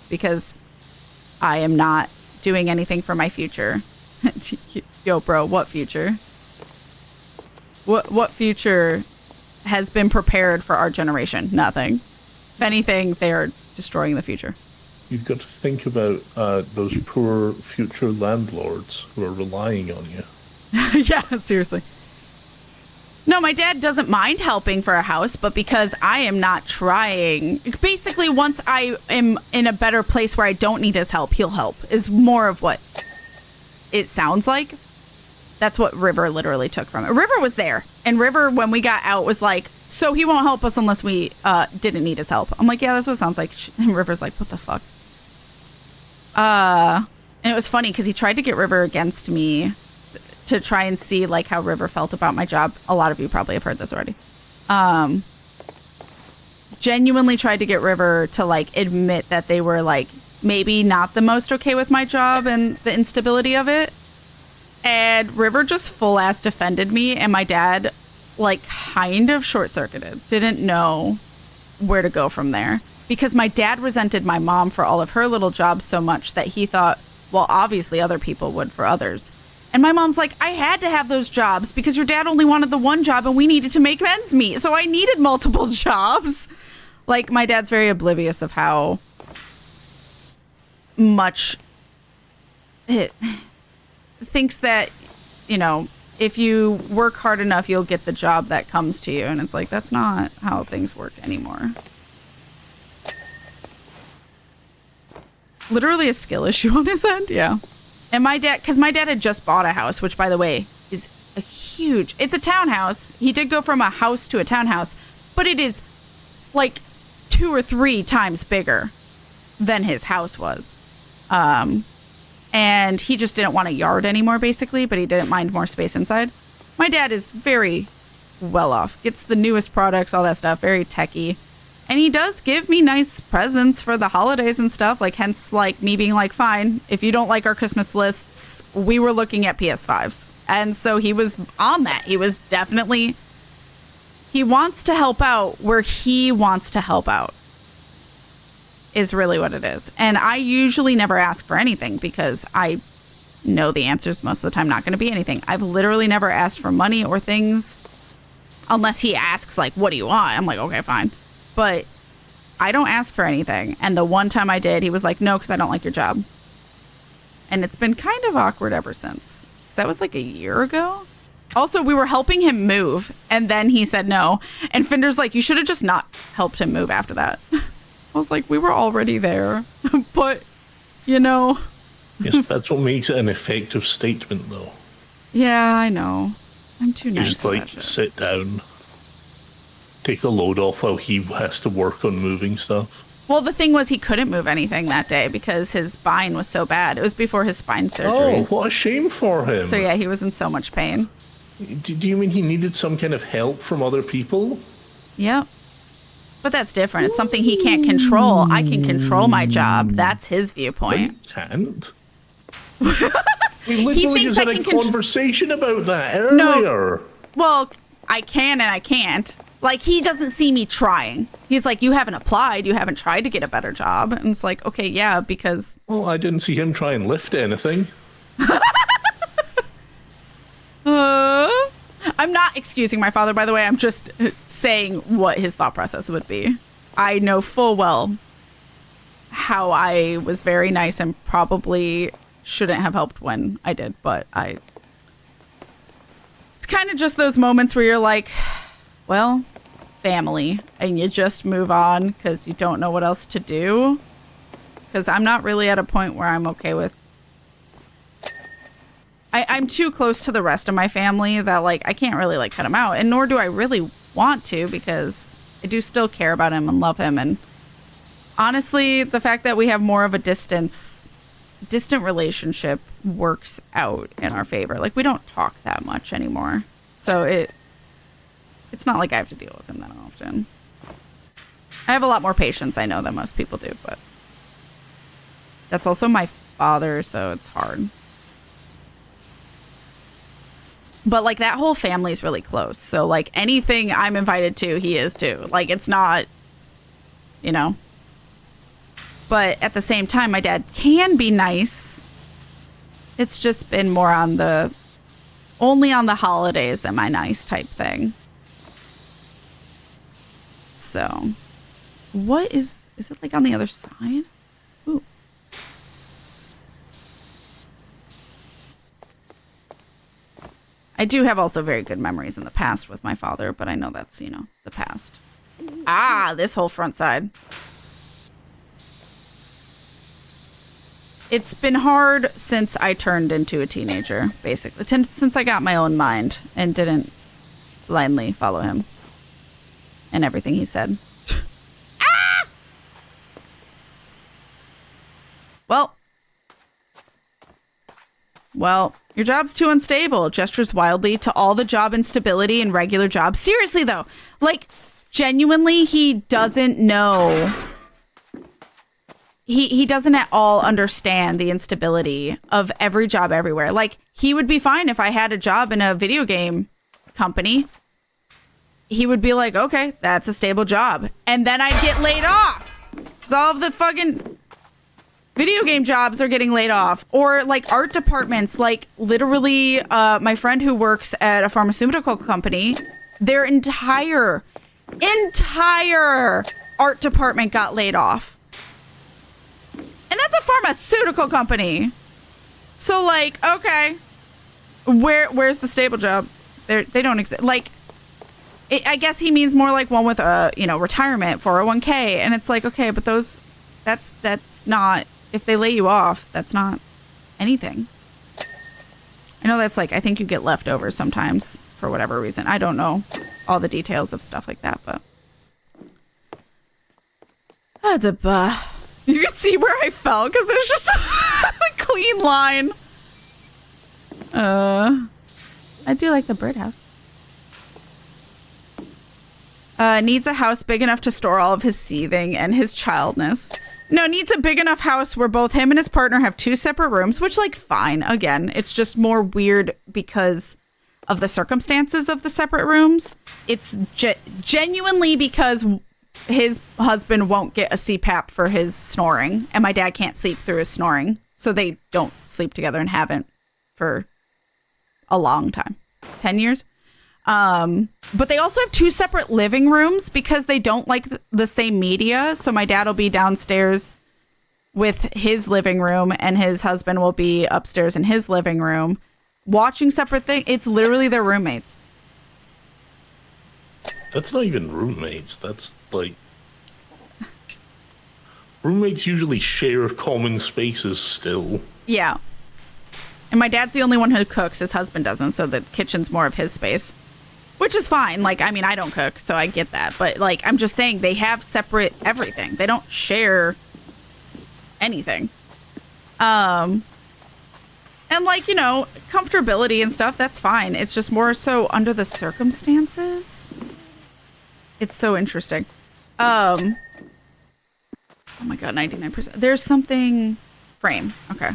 Because I am not doing anything for my future. Yo, bro, what future? What future has been prepared for our generation? Nothing. If anything, they are destroying the future. You've got to think about those poor future landlords who are relying on you. Yeah, seriously. No, my dad doesn't mind helping for a house, but because I am not trying, basically once I am in a better place where I don't need his help, he'll help, is more of what it sounds like. That's what River literally took from it. River was there, and River, when we got out, was like, so he won't help us unless we didn't need his help. I'm like, yeah, that's what it sounds like. And River's like, what the fuck? And it was funny because he tried to get River against me to try and see like how River felt about my job. A lot of you probably have heard this already. Genuinely tried to get River to like admit that they were like maybe not the most okay with my job and the instability of it. And River just full ass defended me, and my dad like kind of short circuited, didn't know where to go from there, because my dad resented my mom for all of her little jobs so much that he thought, well, obviously other people would for others. And my mom's like, I had to have those jobs because your dad only wanted the one job and we needed to make ends meet. So I needed multiple jobs. Like, my dad's very oblivious of how much it thinks that, you know, if you work hard enough, you'll get the job that comes to you. And it's like, that's not how things work anymore. Literally a skill issue on his end. Yeah. And my dad, because my dad had just bought a house, which, by the way, is a huge, it's a townhouse. He did go from a house to a townhouse, but it is like 2 or 3 times bigger than his house was. And he just didn't want a yard anymore, basically, but he didn't mind more space inside. My dad is very well off, gets the newest products, all that stuff, very techie. And he does give me nice presents for the holidays and stuff, like hence like me being like, fine, if you don't like our Christmas lists, we were looking at PS5s. And so he was on that. He was definitely, he wants to help out where he wants to help out, is really what it is. And I usually never ask for anything because I know the answer's most of the time not going to be anything. I've literally never asked for money or things unless he asks like, what do you want? I'm like, okay, fine. But I don't ask for anything. And the one time I did, he was like, no, because I don't like your job. And it's been kind of awkward ever since. 'Cause that was like a year ago. Also, we were helping him move. And then he said no. And Fyndir's like, you should have just not helped him move after that. I was like, we were already there. But, you know. Yes, that's what makes it an effective statement, though. Yeah, I know. I'm too nice. You just for like that shit. sit down, take the load off while he has to work on moving stuff. Well, the thing was he couldn't move anything that day because his spine was so bad. It was before his spine surgery. Oh, what a shame for him. So yeah, he was in so much pain. Do you mean he needed some kind of help from other people? Yep. But that's different. It's something he can't control. I can control my job. That's his viewpoint. You can't. We literally thinks just had I a can conversation about that earlier. Well, I can and I can't. Like, he doesn't see me trying. He's like, you haven't applied. You haven't tried to get a better job. And it's like, okay, yeah, because... Well, I didn't see him try and lift anything. I'm not excusing my father, by the way. I'm just saying what his thought process would be. I know full well how I was very nice and probably shouldn't have helped when I did, but it's kind of just those moments where you're like, well, family, and you just move on because you don't know what else to do. Because I'm not really at a point where I'm okay with... I'm too close to the rest of my family that, like, I can't really, like, cut him out. And nor do I really want to, because I do still care about him and love him. And honestly, the fact that we have more of a distant relationship works out in our favor. Like, we don't talk that much anymore. So it's not like I have to deal with him that often. I have a lot more patience, I know, than most people do, but that's also my father, so it's hard. But, like, that whole family is really close. So, like, anything I'm invited to, he is too. Like, it's not, you know. But at the same time, my dad can be nice. It's just been more only on the holidays am I nice type thing. So, what is it like on the other side? Ooh. I do have also very good memories in the past with my father, but I know that's, you know, the past. Ah, this whole front side. It's been hard since I turned into a teenager, basically. Since I got my own mind and didn't blindly follow him and everything he said. Ah! Well, your job's too unstable. Gestures wildly to all the job instability in regular jobs. Seriously, though, like, genuinely, he doesn't know. He doesn't at all understand the instability of every job everywhere. Like, he would be fine if I had a job in a video game company. He would be like, okay, that's a stable job. And then I'd get laid off. Because all of the fucking video game jobs are getting laid off. Or, like, art departments. Like, literally, my friend who works at a pharmaceutical company, their entire art department got laid off. And that's a pharmaceutical company. So, like, okay, where's the stable jobs? They don't exist. Like, I guess he means more like one with a, you know, retirement, 401k. And it's like, okay, but that's not, if they lay you off, that's not anything. I know that's like, I think you get leftovers sometimes for whatever reason. I don't know all the details of stuff like that, but. You can see where I fell because there's just a clean line. I do like the birdhouse. Needs a house big enough to store all of his seething and his childness. No, needs a big enough house where both him and his partner have 2 separate rooms, which, like, fine. Again, it's just more weird because of the circumstances of the separate rooms. It's genuinely because his husband won't get a CPAP for his snoring, and my dad can't sleep through his snoring, so they don't sleep together and haven't for a long time, 10 years. But they also have 2 separate living rooms because they don't like the same media. So my dad will be downstairs with his living room, and his husband will be upstairs in his living room watching separate things. It's literally their roommates. That's not even roommates. That's like... Roommates usually share common spaces still. Yeah. And my dad's the only one who cooks. His husband doesn't, so the kitchen's more of his space. Which is fine. Like, I mean, I don't cook, so I get that. But, like, I'm just saying they have separate everything. They don't share anything. And, like, you know, comfortability and stuff, that's fine. It's just more so under the circumstances. It's so interesting. Oh my god, 99%. There's something... Frame. Okay.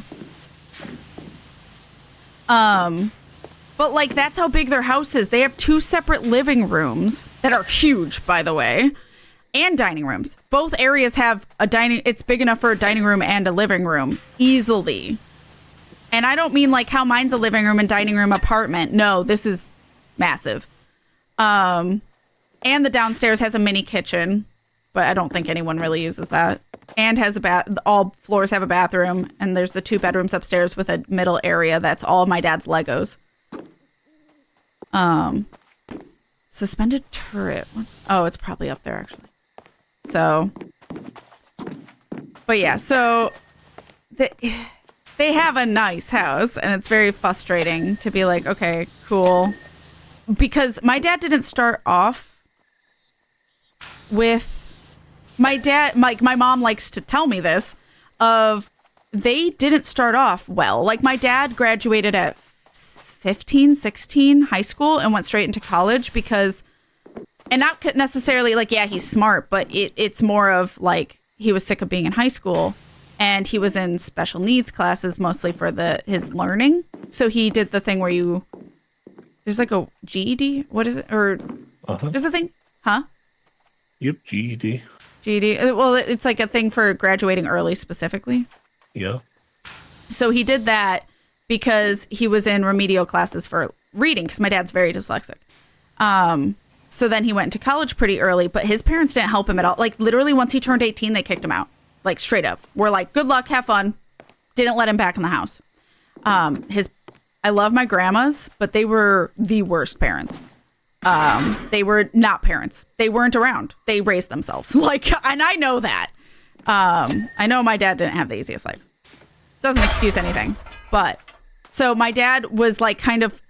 But, like, that's how big their house is. They have 2 separate living rooms that are huge, by the way, and dining rooms. Both areas have a dining... It's big enough for a dining room and a living room. Easily. And I don't mean, like, how mine's a living room and dining room apartment. No, this is massive. And the downstairs has a mini kitchen, but I don't think anyone really uses that. And has a all floors have a bathroom, and there's the 2 bedrooms upstairs with a middle area that's all my dad's Legos. Suspended turret. It's probably up there actually. So, but yeah, so they have a nice house, and it's very frustrating to be like, okay, cool. Because my dad didn't start off with my dad, my mom likes to tell me this, they didn't start off well. Like, my dad graduated at 15, 16 high school and went straight into college because, and not necessarily like, yeah, he's smart, but it's more of like, he was sick of being in high school and he was in special needs classes mostly for his learning. So he did the thing where there's like a GED. What is it? Or there's a thing, huh? Yep, GED. Well, it's like a thing for graduating early specifically. Yeah. So he did that because he was in remedial classes for reading, because my dad's very dyslexic. So then he went into college pretty early, but his parents didn't help him at all. Like, literally, once he turned 18, they kicked him out. Like, straight up. We're like, good luck, have fun. Didn't let him back in the house. I love my grandmas, but they were the worst parents. They were not parents. They weren't around. They raised themselves. Like, and I know that. I know my dad didn't have the easiest life. Doesn't excuse anything. But so my dad was like, kind of,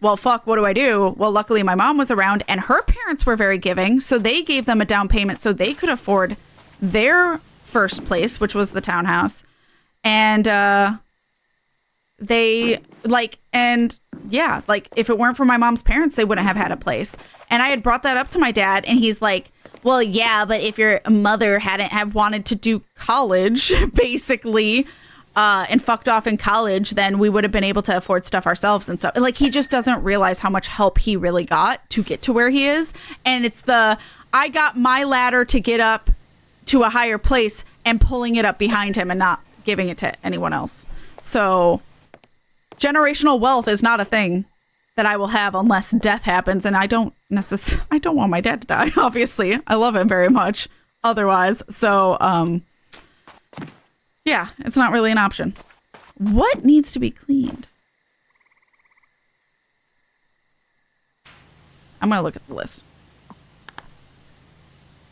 well, fuck, what do I do? Well, luckily my mom was around, and her parents were very giving. So they gave them a down payment so they could afford their first place, which was the townhouse. And, if it weren't for my mom's parents, they wouldn't have had a place. And I had brought that up to my dad, and he's like, well, yeah, but if your mother hadn't have wanted to do college, basically, and fucked off in college, then we would have been able to afford stuff ourselves and stuff. Like, he just doesn't realize how much help he really got to get to where he is. And it's I got my ladder to get up to a higher place and pulling it up behind him and not giving it to anyone else. So generational wealth is not a thing that I will have unless death happens. And I don't want my dad to die, obviously. I love him very much otherwise. So, yeah, it's not really an option. What needs to be cleaned? I'm going to look at the list.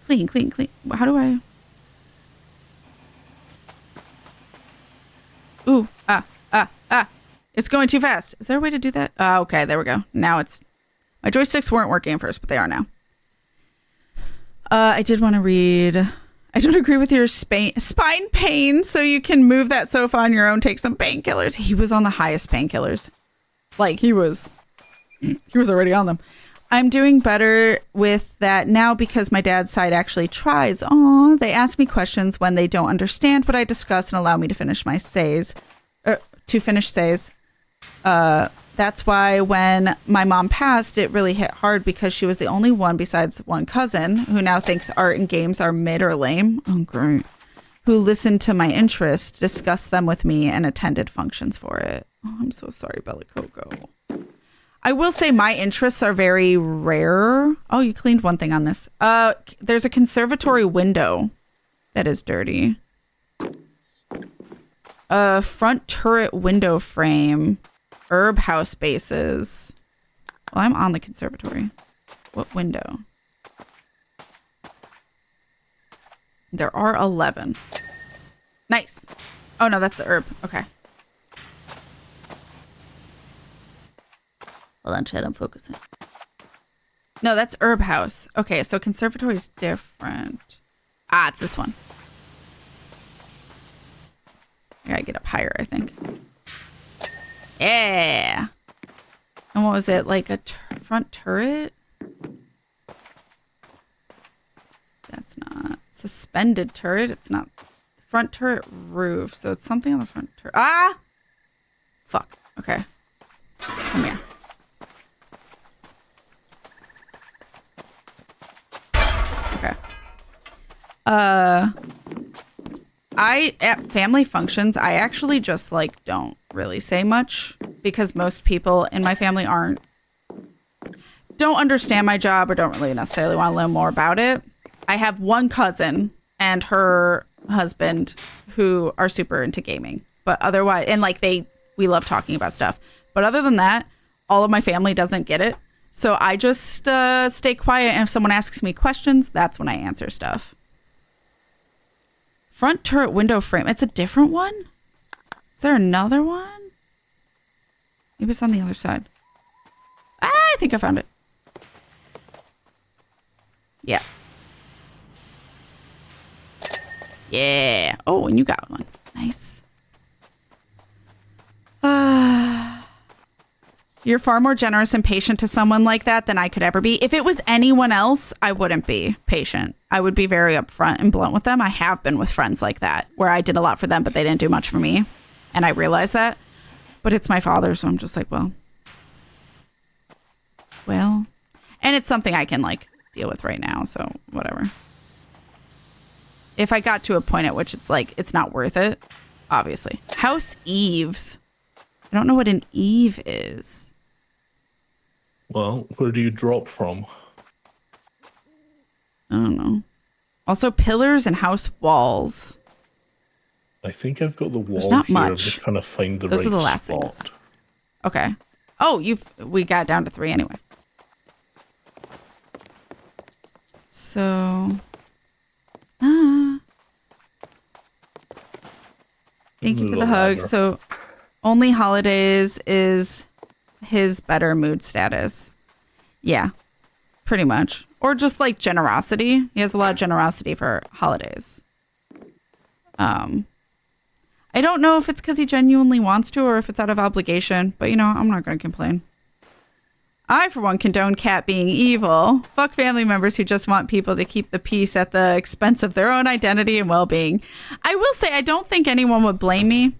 Clean. How do I? Ooh, it's going too fast. Is there a way to do that? Okay, there we go. Now my joysticks weren't working at first, but they are now. I did want to read, I don't agree with your spine pain, so you can move that sofa on your own, take some painkillers. He was on the highest painkillers. Like, he was already on them. I'm doing better with that now because my dad's side actually tries. Aw, they ask me questions when they don't understand what I discuss and allow me to finish my says. That's why when my mom passed, it really hit hard because she was the only one besides one cousin who now thinks art and games are mid or lame. Oh, great. Who listened to my interests, discussed them with me, and attended functions for it. Oh, I'm so sorry, Bella Coco. I will say my interests are very rare. Oh, you cleaned one thing on this. There's a conservatory window that is dirty. Front turret window frame. Herb house bases. Well, I'm on the conservatory. What window? There are 11. Nice. Oh, no, that's the herb. Okay. Hold on, chat. I'm focusing. No, that's herb house. Okay, so conservatory is different. It's this one. I gotta get up higher, I think. Yeah. And what was it? Like a front turret? That's not. Suspended turret? It's not. Front turret roof. So it's something on the front turret. Fuck. Okay. Come here. Okay. At family functions, I actually just like don't really say much because most people in my family aren't don't understand my job or don't really necessarily want to learn more about it. I have one cousin and her husband who are super into gaming, but otherwise, and like we love talking about stuff. But other than that, all of my family doesn't get it. So I just stay quiet. And if someone asks me questions, that's when I answer stuff. Front turret window frame. It's a different one? Is there another one? Maybe it's on the other side. I think I found it. Yeah. Yeah. Oh, and you got one. Nice. You're far more generous and patient to someone like that than I could ever be. If it was anyone else, I wouldn't be patient. I would be very upfront and blunt with them. I have been with friends like that, where I did a lot for them, but they didn't do much for me. And I realized that. But it's my father, so I'm just like, well. And it's something I can, like, deal with right now, so whatever. If I got to a point at which it's like, it's not worth it, obviously. House eaves. I don't know what an eave is. Well, where do you drop from? I don't know. Also, pillars and house walls. I think I've got the wall There's not here. much. I'm just trying to find the Those right are the last spot. things. Okay. Oh, we got down to 3 anyway. So, thank you for the hug. So, only holidays is his better mood status. Yeah, pretty much. Or just like generosity. He has a lot of generosity for holidays. I don't know if it's because he genuinely wants to or if it's out of obligation, but you know, I'm not going to complain. I, for one, condone Kat being evil. Fuck family members who just want people to keep the peace at the expense of their own identity and well-being. I will say, I don't think anyone would blame me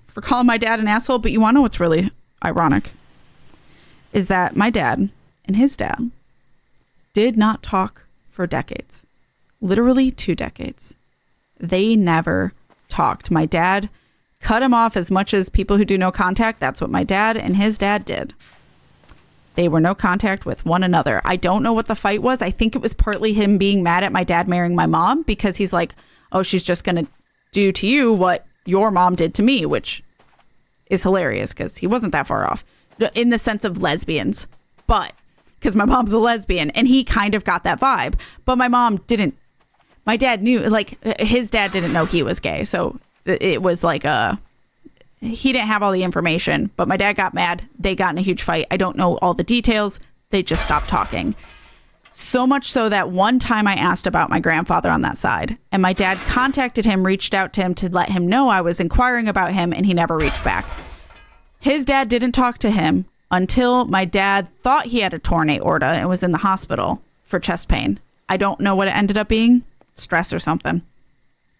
for calling my dad an asshole, but you want to know what's really ironic? Is that my dad and his dad did not talk for decades. Literally 2 decades. They never talked. My dad cut him off as much as people who do no contact. That's what my dad and his dad did. They were no contact with one another. I don't know what the fight was. I think it was partly him being mad at my dad marrying my mom because he's like, oh, she's just going to do to you what your mom did to me, which is hilarious because he wasn't that far off in the sense of lesbians, but because my mom's a lesbian and he kind of got that vibe, but my mom didn't. My dad knew, like his dad didn't know he was gay. So it was like he didn't have all the information, but my dad got mad. They got in a huge fight. I don't know all the details. They just stopped talking. So much so that one time I asked about my grandfather on that side, and my dad contacted him, reached out to him to let him know I was inquiring about him, and he never reached back. His dad didn't talk to him until my dad thought he had a torn aorta and was in the hospital for chest pain. I don't know what it ended up being, stress or something.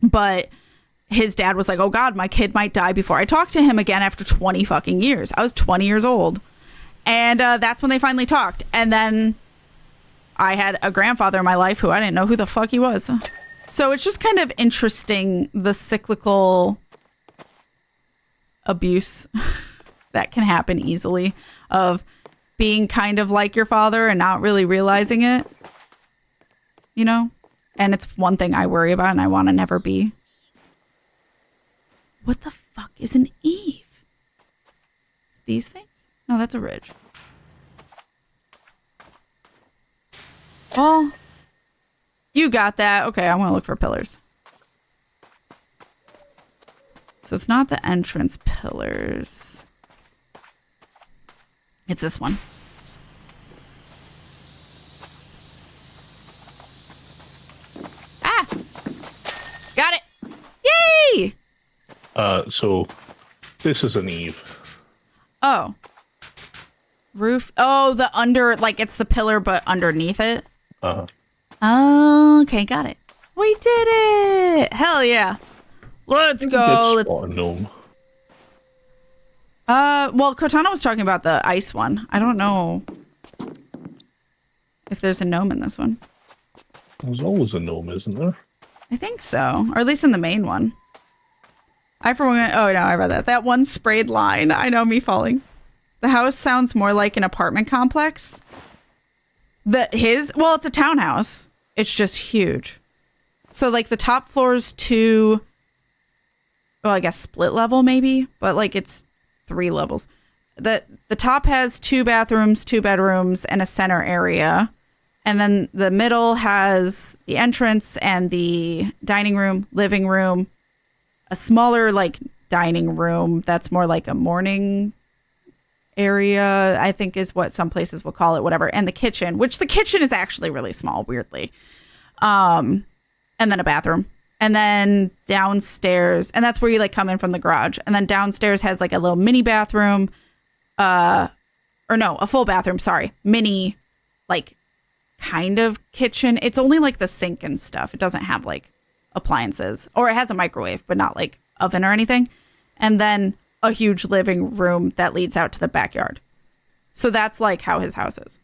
But his dad was like, oh God, my kid might die before I talk to him again after 20 fucking years. I was 20 years old. And that's when they finally talked. And then I had a grandfather in my life who I didn't know who the fuck he was. So it's just kind of interesting, the cyclical abuse that can happen easily of being kind of like your father and not really realizing it, you know? And it's one thing I worry about and I want to never be. What the fuck is an eave? It's these things? No, that's a ridge. Well, you got that. Okay, I want to look for pillars. So it's not the entrance pillars. It's this one. Ah! Got it! Yay! So this is an eave. Oh. Roof. Oh, the under, like it's the pillar, but underneath it. Uh-huh. Oh, okay, got it. We did it! Hell yeah. Let's go. Let's spot a gnome. Well, Cortana was talking about the ice one. I don't know if there's a gnome in this one. There's always a gnome, isn't there? I think so. Or at least in the main one. I for one, oh no, I read that. That one sprayed line. I know, me falling. The house sounds more like an apartment complex. It's a townhouse. It's just huge. So like the top floor's two, well, I guess split level maybe, but like it's 3 levels. The top has 2 bathrooms, 2 bedrooms, and a center area. And then the middle has the entrance and the dining room, living room, a smaller like dining room that's more like a morning area, I think is what some places will call it, whatever. And the kitchen, which the kitchen is actually really small, weirdly. And then a bathroom. And then downstairs, and that's where you like come in from the garage. And then downstairs has like a little mini bathroom, a full bathroom, sorry. Mini, like, kind of kitchen. It's only like the sink and stuff. It doesn't have like appliances, or it has a microwave, but not like oven or anything. And then a huge living room that leads out to the backyard. So that's like how his house is.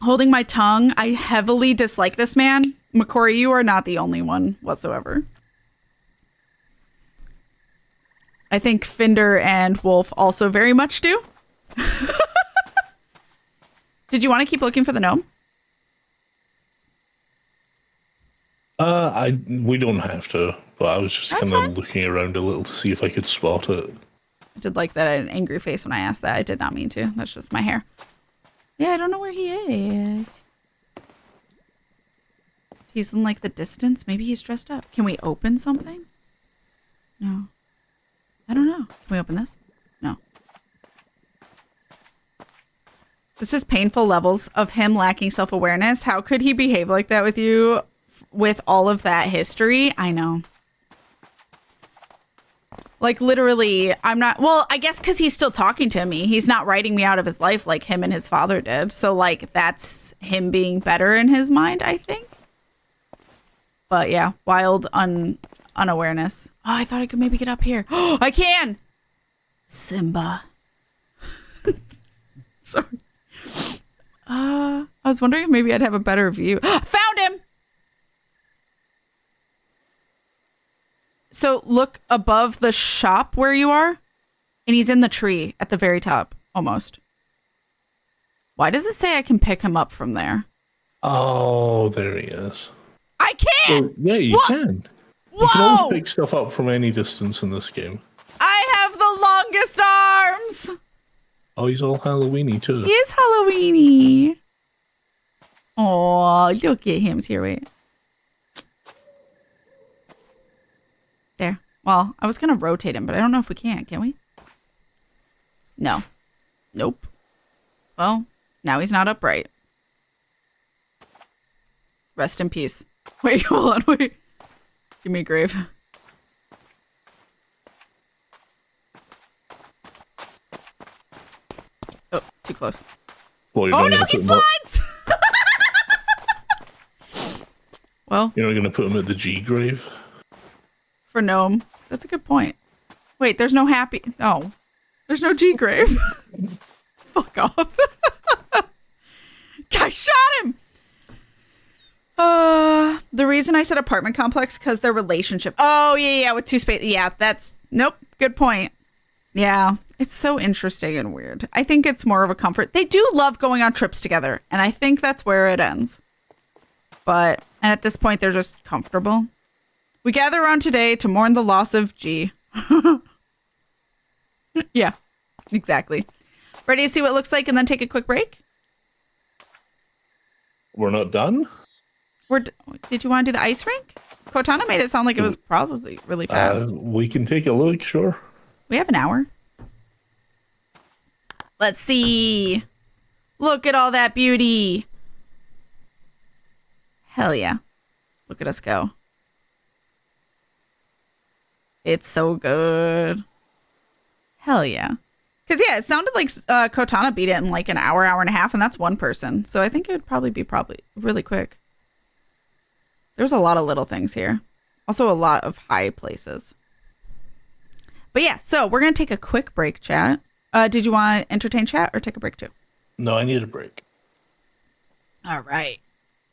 Holding my tongue, I heavily dislike this man. McCory, you are not the only one whatsoever. I think Fyndir and Wolf also very much do. Did you want to keep looking for the gnome? We don't have to, but I was just That's kind fine. of looking around a little to see if I could spot it. I did like that I had an angry face when I asked that. I did not mean to. That's just my hair. Yeah, I don't know where he is. He's in like the distance. Maybe he's dressed up. Can we open something? No. I don't know. Can we open this? No. This is painful levels of him lacking self-awareness. How could he behave like that with you with all of that history? I know. Like, literally, I'm not... Well, I guess because he's still talking to me. He's not writing me out of his life like him and his father did. So, like, that's him being better in his mind, I think. But, yeah, wild unawareness. Oh, I thought I could maybe get up here. Oh, I can! Simba. Sorry. I was wondering if maybe I'd have a better view. Found him! So look above the shop where you are, and he's in the tree at the very top, almost. Why does it say I can pick him up from there? Oh, there he is. I can! Oh, yeah, you can. You can always pick stuff up from any distance in this game. I have the longest arms! Oh, he's all Halloweeny too. He is Halloweeny. Oh, look at him. Here, wait. There. Well, I was going to rotate him, but I don't know if we can we? No. Nope. Well, now he's not upright. Rest in peace. Wait, hold on, wait. Give me a grave. Oh, too close. Well, Oh no, he slides! Well, you're not going to put him at the G grave? For gnome. That's a good point. Wait, there's no happy... No. There's no G grave. Fuck off. Guy shot him! The reason I said apartment complex, because their relationship... Oh, yeah, with 2 space... Yeah, that's... Nope. Good point. Yeah. It's so interesting and weird. I think it's more of a comfort. They do love going on trips together, and I think that's where it ends. But... And at this point, they're just comfortable. We gather around today to mourn the loss of G. Yeah, exactly. Ready to see what it looks like and then take a quick break? We're not done? Did you want to do the ice rink? Cortana made it sound like it was probably really fast. We can take a look, sure. We have an hour. Let's see. Look at all that beauty. Hell yeah. Look at us go. It's so good. Hell yeah. Because, yeah, it sounded like Cortana beat it in like an hour and a half, and that's one person. So I think it would probably be really quick. There's a lot of little things here. Also a lot of high places. But yeah, so we're going to take a quick break, chat. Did you want to entertain chat or take a break too? No, I need a break. All right.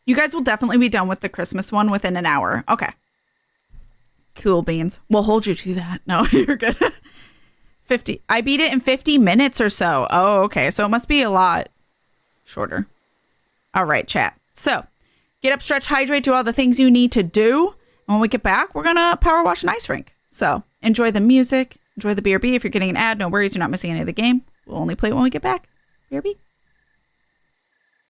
You guys will definitely be done with the Christmas one within an hour. Okay. Cool beans. We'll hold you to that. No, you're good. 50. I beat it in 50 minutes or so. Oh, okay. So it must be a lot shorter. All right, chat. So get up, stretch, hydrate, do all the things you need to do. And when we get back, we're going to power wash an ice rink. So enjoy the music. Enjoy the BRB. If you're getting an ad, no worries. You're not missing any of the game. We'll only play it when we get back. BRB.